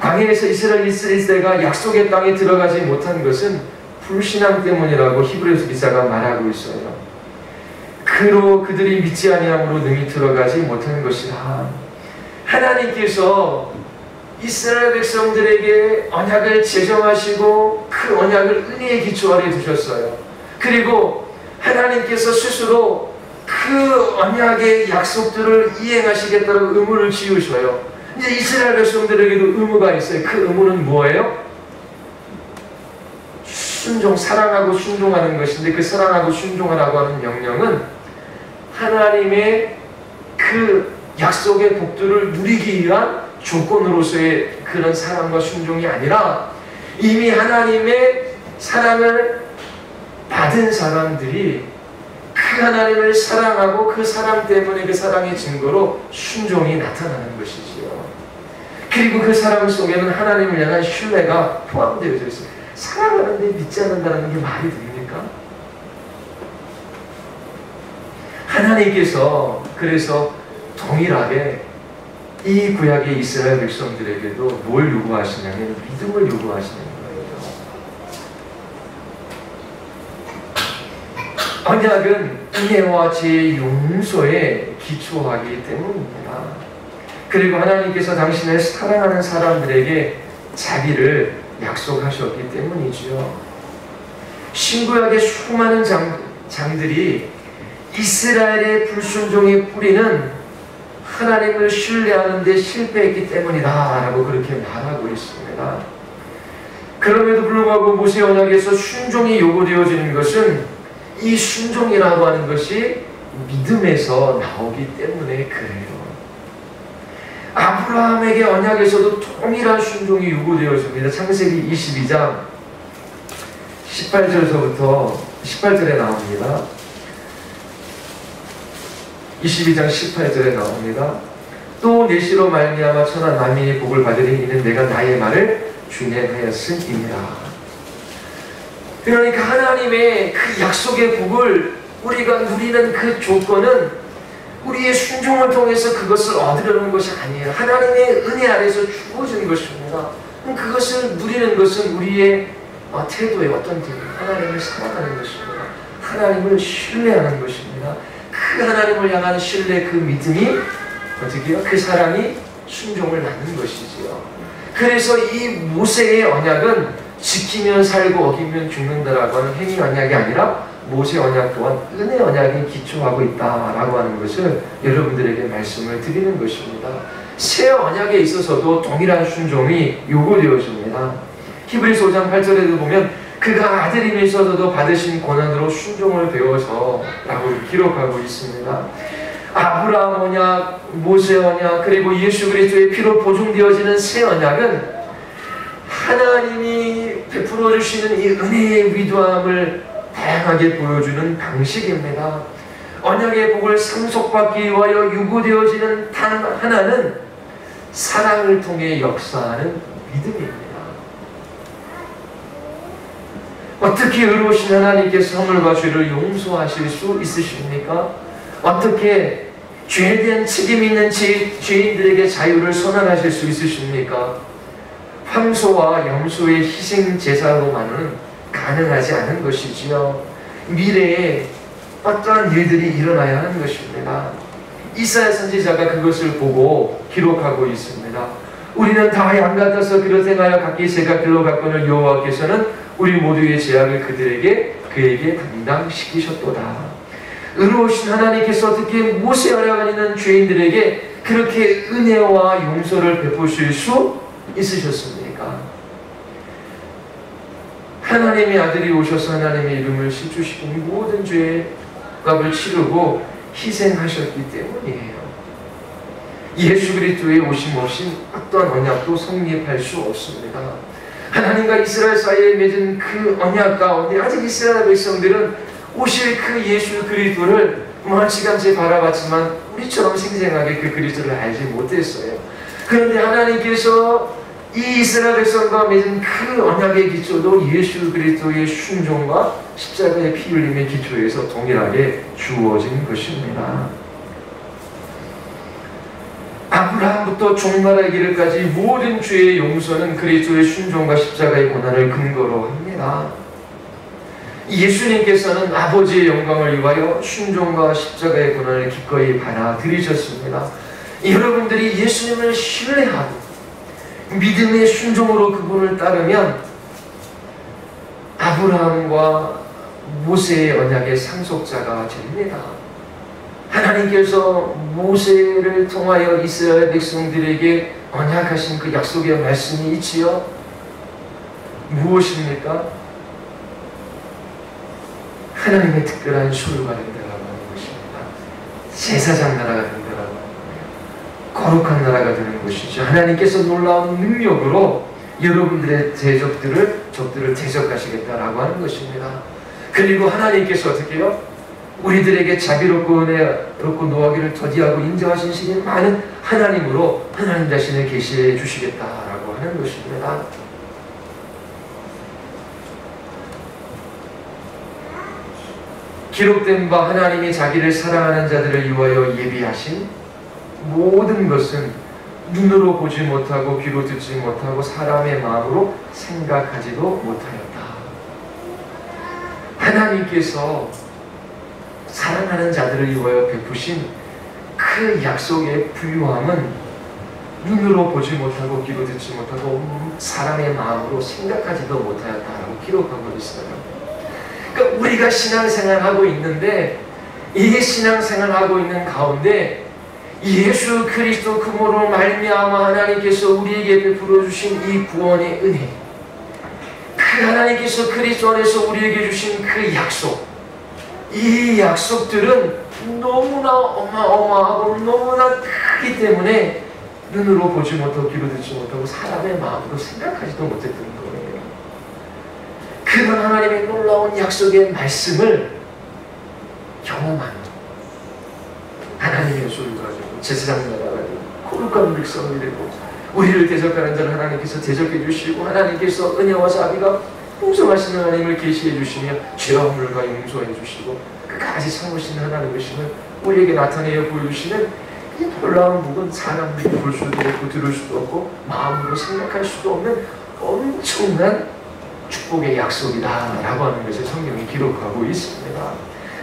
광야에서 이스라엘 1세가 약속의 땅에 들어가지 못한 것은 불신앙 때문이라고 히브리서 기자가 말하고 있어요. 그로 그들이 믿지 아니함으로 능히 들어가지 못하는 것이라. 하나님께서 이스라엘 백성들에게 언약을 제정하시고 그 언약을 은혜의 기초 아래 두셨어요. 그리고 하나님께서 스스로 그 언약의 약속들을 이행하시겠다고 의무를 지으셔요. 이제 이스라엘 백성들에게도 의무가 있어요. 그 의무는 뭐예요? 순종, 사랑하고 순종하는 것인데 그 사랑하고 순종하라고 하는 명령은 하나님의 그 약속의 복들을 누리기 위한 조건으로서의 그런 사랑과 순종이 아니라 이미 하나님의 사랑을 받은 사람들이 그 하나님을 사랑하고 그 사랑 때문에 그 사랑의 증거로 순종이 나타나는 것이지요. 그리고 그 사랑 속에는 하나님을 향한 신뢰가 포함되어 있어요. 사랑하는데 믿지 않는다는 게 말이 됩니까? 하나님께서 그래서 동일하게 이 구약의 이스라엘 백성들에게도 뭘 요구하시냐면 믿음을 요구하시는 거예요. 언약은 은혜와 죄의 용서에 기초하기 때문입니다. 그리고 하나님께서 당신을 사랑하는 사람들에게 자비를 약속하셨기 때문이지요. 신구약의 수많은 장들이 이스라엘의 불순종의 뿌리는 하나님을 신뢰하는 데 실패했기 때문이다 라고 그렇게 말하고 있습니다. 그럼에도 불구하고 모세 언약에서 순종이 요구되어지는 것은 이 순종이라고 하는 것이 믿음에서 나오기 때문에 그래요. 아브라함에게 언약에서도 동일한 순종이 요구되어집니다. 창세기 22장 18절서부터 18절에 나옵니다. 22장 18절에 나옵니다. 또 내시로 말미암아 천한 만민이 복을 받으리. 이는 내가 나의 말을 준행하였음이니라. 그러니까 하나님의 그 약속의 복을 우리가 누리는 그 조건은 우리의 순종을 통해서 그것을 얻으려는 것이 아니에요. 하나님의 은혜 아래서 주어진 것입니다. 그것을 누리는 것은 우리의 태도의 어떤 태도, 하나님을 사랑하는 것입니다. 하나님을 신뢰하는 것입니다. 그 하나님을 향한 신뢰, 그 믿음이 어떻게요? 그 사랑이 순종을 낳는 것이지요. 그래서 이 모세의 언약은 지키면 살고 어기면 죽는다라고 하는 행위 언약이 아니라 모세 언약 또한 은혜 언약에 기초하고 있다라고 하는 것을 여러분들에게 말씀을 드리는 것입니다. 새 언약에 있어서도 동일한 순종이 요구되어집니다. 히브리서 5장 8절에도 보면 그가 아들이면서도 받으신 고난으로 순종을 배워서 라고 기록하고 있습니다. 아브라함 언약, 모세 언약, 그리고 예수 그리스도의 피로 보증되어지는 새 언약은 하나님이 베풀어 주시는 이 은혜의 위대함을 다양하게 보여주는 방식입니다. 언약의 복을 상속받기 위하여 요구되어지는 단 하나는 사랑을 통해 역사하는 믿음입니다. 어떻게 의로우신 하나님께서 허물과 죄를 용서하실 수 있으십니까? 어떻게 죄에 대한 책임 있는 죄인들에게 자유를 선언하실 수 있으십니까? 황소와 염소의 희생 제사로만은 가능하지 않은 것이지요. 미래에 어떠한 일들이 일어나야 하는 것입니다. 이사야 선지자가 그것을 보고 기록하고 있습니다. 우리는 다 양 같아서 그릇 행하여 각기 제가 길로 갔거늘 여호와께서는 우리 모두의 죄악을 그에게 담당시키셨도다. 의로우신 하나님께서 어떻게 모세 언약을 있는 죄인들에게 그렇게 은혜와 용서를 베푸실 수 있으셨습니까? 하나님의 아들이 오셔서 하나님의 이름을 실주시고 모든 죄의 값을 치르고 희생하셨기 때문이에요. 예수 그리스도의 오심 없이 어떤 언약도 성립할 수 없습니다. 하나님과 이스라엘 사이에 맺은 그 언약 가운데 아직 이스라엘 백성들은 오실 그 예수 그리스도를 멀찌감치 바라봤지만 우리처럼 생생하게 그 그리스도를 알지 못했어요. 그런데 하나님께서 이 이스라엘 백성과 맺은 그 언약의 기초도 예수 그리스도의 순종과 십자가의 피 흘림의 기초에서 동일하게 주어진 것입니다. 아브라함부터 종말의 길까지 모든 죄의 용서는 그리스도의 순종과 십자가의 고난을 근거로 합니다. 예수님께서는 아버지의 영광을 위하여 순종과 십자가의 고난을 기꺼이 받아들이셨습니다. 여러분들이 예수님을 신뢰하고 믿음의 순종으로 그분을 따르면 아브라함과 모세의 언약의 상속자가 됩니다. 하나님께서 모세를 통하여 이스라엘 백성들에게 언약하신 그 약속의 말씀이 있지요. 무엇입니까? 하나님의 특별한 소유가 된다라고 하는 것입니다. 제사장 나라가 된다라고 하는 거예요. 거룩한 나라가 되는 것이죠. 하나님께서 놀라운 능력으로 여러분들의 적들을 대적하시겠다라고 하는 것입니다. 그리고 하나님께서 어떻게 해요? 우리들에게 자비롭고 은혜롭고 노하기를 더디하고 인정하신 신이 많은 하나님으로 하나님 자신을 계시해 주시겠다라고 하는 것입니다. 기록된 바 하나님이 자기를 사랑하는 자들을 위하여 예비하신 모든 것은 눈으로 보지 못하고 귀로 듣지 못하고 사람의 마음으로 생각하지도 못하였다. 하나님께서 사랑하는 자들을 위하여 베푸신 그 약속의 부유함은 눈으로 보지 못하고 귀로 듣지 못하고 사람의 마음으로 생각하지도 못하였다라고 기록하고 있어요. 그러니까 우리가 신앙생활하고 있는데 이 신앙생활하고 있는 가운데 예수 그리스도 그모로 말미암아 하나님께서 우리에게 베풀어 주신 이 구원의 은혜, 그 하나님께서 그리스도 안에서 우리에게 주신 그 약속, 이 약속들은 너무나 어마어마하고 너무나 크기 때문에 눈으로 보지 못하고 귀로 듣지 못하고 사람의 마음으로 생각하지도 못했던 거예요. 그런 하나님의 놀라운 약속의 말씀을 경험하는 하나님의 소유 가지고 제사장 나라 가지고 거룩한 백성이 되고 우리를 대적하는 자를 하나님께서 대적해 주시고 하나님께서 은혜와 자비가 풍성하신 하나님을 계시해 주시며 죄와 물과 용서해 주시고 끝까지 참으시는 하나님이심을 우리에게 나타내어 보여주시는 이 놀라운 복은 사람들이 볼 수도 없고 들을 수도 없고 마음으로 생각할 수도 없는 엄청난 축복의 약속이다 라고 하는 것을 성경이 기록하고 있습니다.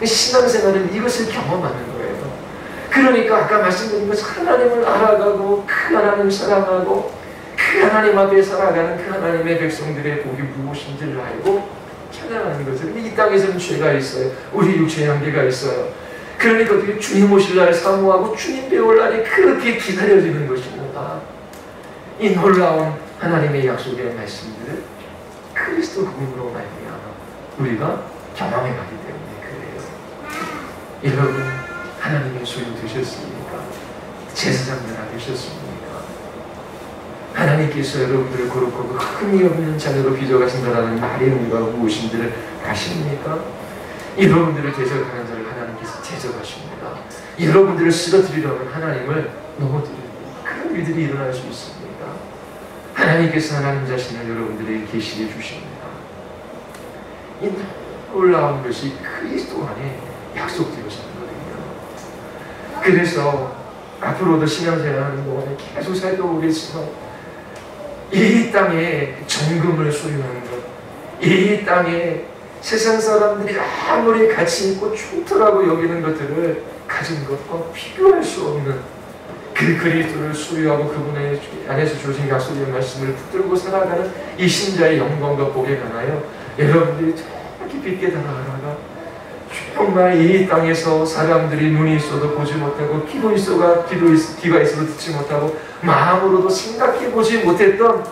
신앙생활은 이것을 경험하는 거예요. 그러니까 아까 말씀드린 것처럼 하나님을 알아가고 그 하나님을 사랑하고 그 하나님 앞에 살아가는 그 하나님의 백성들의 복이 무엇인지를 알고 찬양하는 것은 이 땅에서는 죄가 있어요. 우리 육체의 한계가 있어요. 그러니까 어떻게 주님 오실 날 사모하고 주님 배울 날이 그렇게 기다려지는 것입니다. 이 놀라운 하나님의 약속의 말씀들을 그리스도 그분으로 말미암아 우리가 경험해 가기 때문에 그래요. 여러분 하나님의 소유 되셨습니까? 제사장들 되셨습니까? 하나님께서 여러분들을 거룩하고 흠이 없는 자녀로 빚어가신다라는 말의 의미가 무엇인지를 아십니까? 여러분들을 대적하는 자를 하나님께서 대적하십니다. 여러분들을 쓰러뜨리려면 하나님을 넘어뜨립니다. 그런 일들이 일어날 수 있습니다. 하나님께서 하나님 자신을 여러분들에게 계시해 주십니다. 이 놀라운 것이 그리스도 안에 약속되어졌거든요. 그래서 앞으로도 신앙생활하는 동안에 계속 살펴보겠지만 이 땅에 정금을 소유하는 것, 이 땅에 세상 사람들이 아무리 가치 있고 좋더라고 여기는 것들을 가진 것과 비교할 수 없는 그 그리스도를 소유하고 그분의 안에서 주신 약속의 말씀을 붙들고 살아가는 이 신자의 영광과 복에 관하여 여러분들이 깊이 있게 달아가다가 정말 이 땅에서 사람들이 눈이 있어도 보지 못하고 귀가 있어도 듣지 못하고 마음으로도 생각해보지 못했던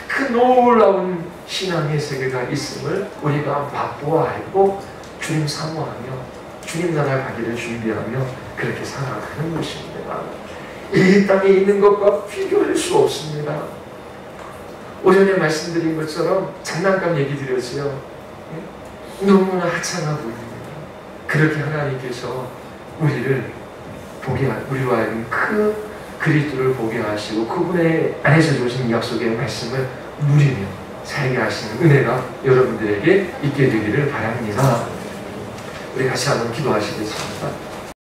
그 놀라운 신앙의 세계가 있음을 우리가 맛보아 알고 주님 사모하며 주님 나라 가기를 준비하며 그렇게 살아가는 것입니다. 이 땅에 있는 것과 비교할 수 없습니다. 오전에 말씀드린 것처럼 장난감 얘기 드렸지요. 너무나 하찮아 보입니다. 그렇게 하나님께서 우리로 하여금 그 그리스도를 보게 하시고 그분의 안에서 주신 약속의 말씀을 누리며 살게 하시는 은혜가 여러분들에게 있게 되기를 바랍니다. 우리 같이 한번 기도하시겠습니다.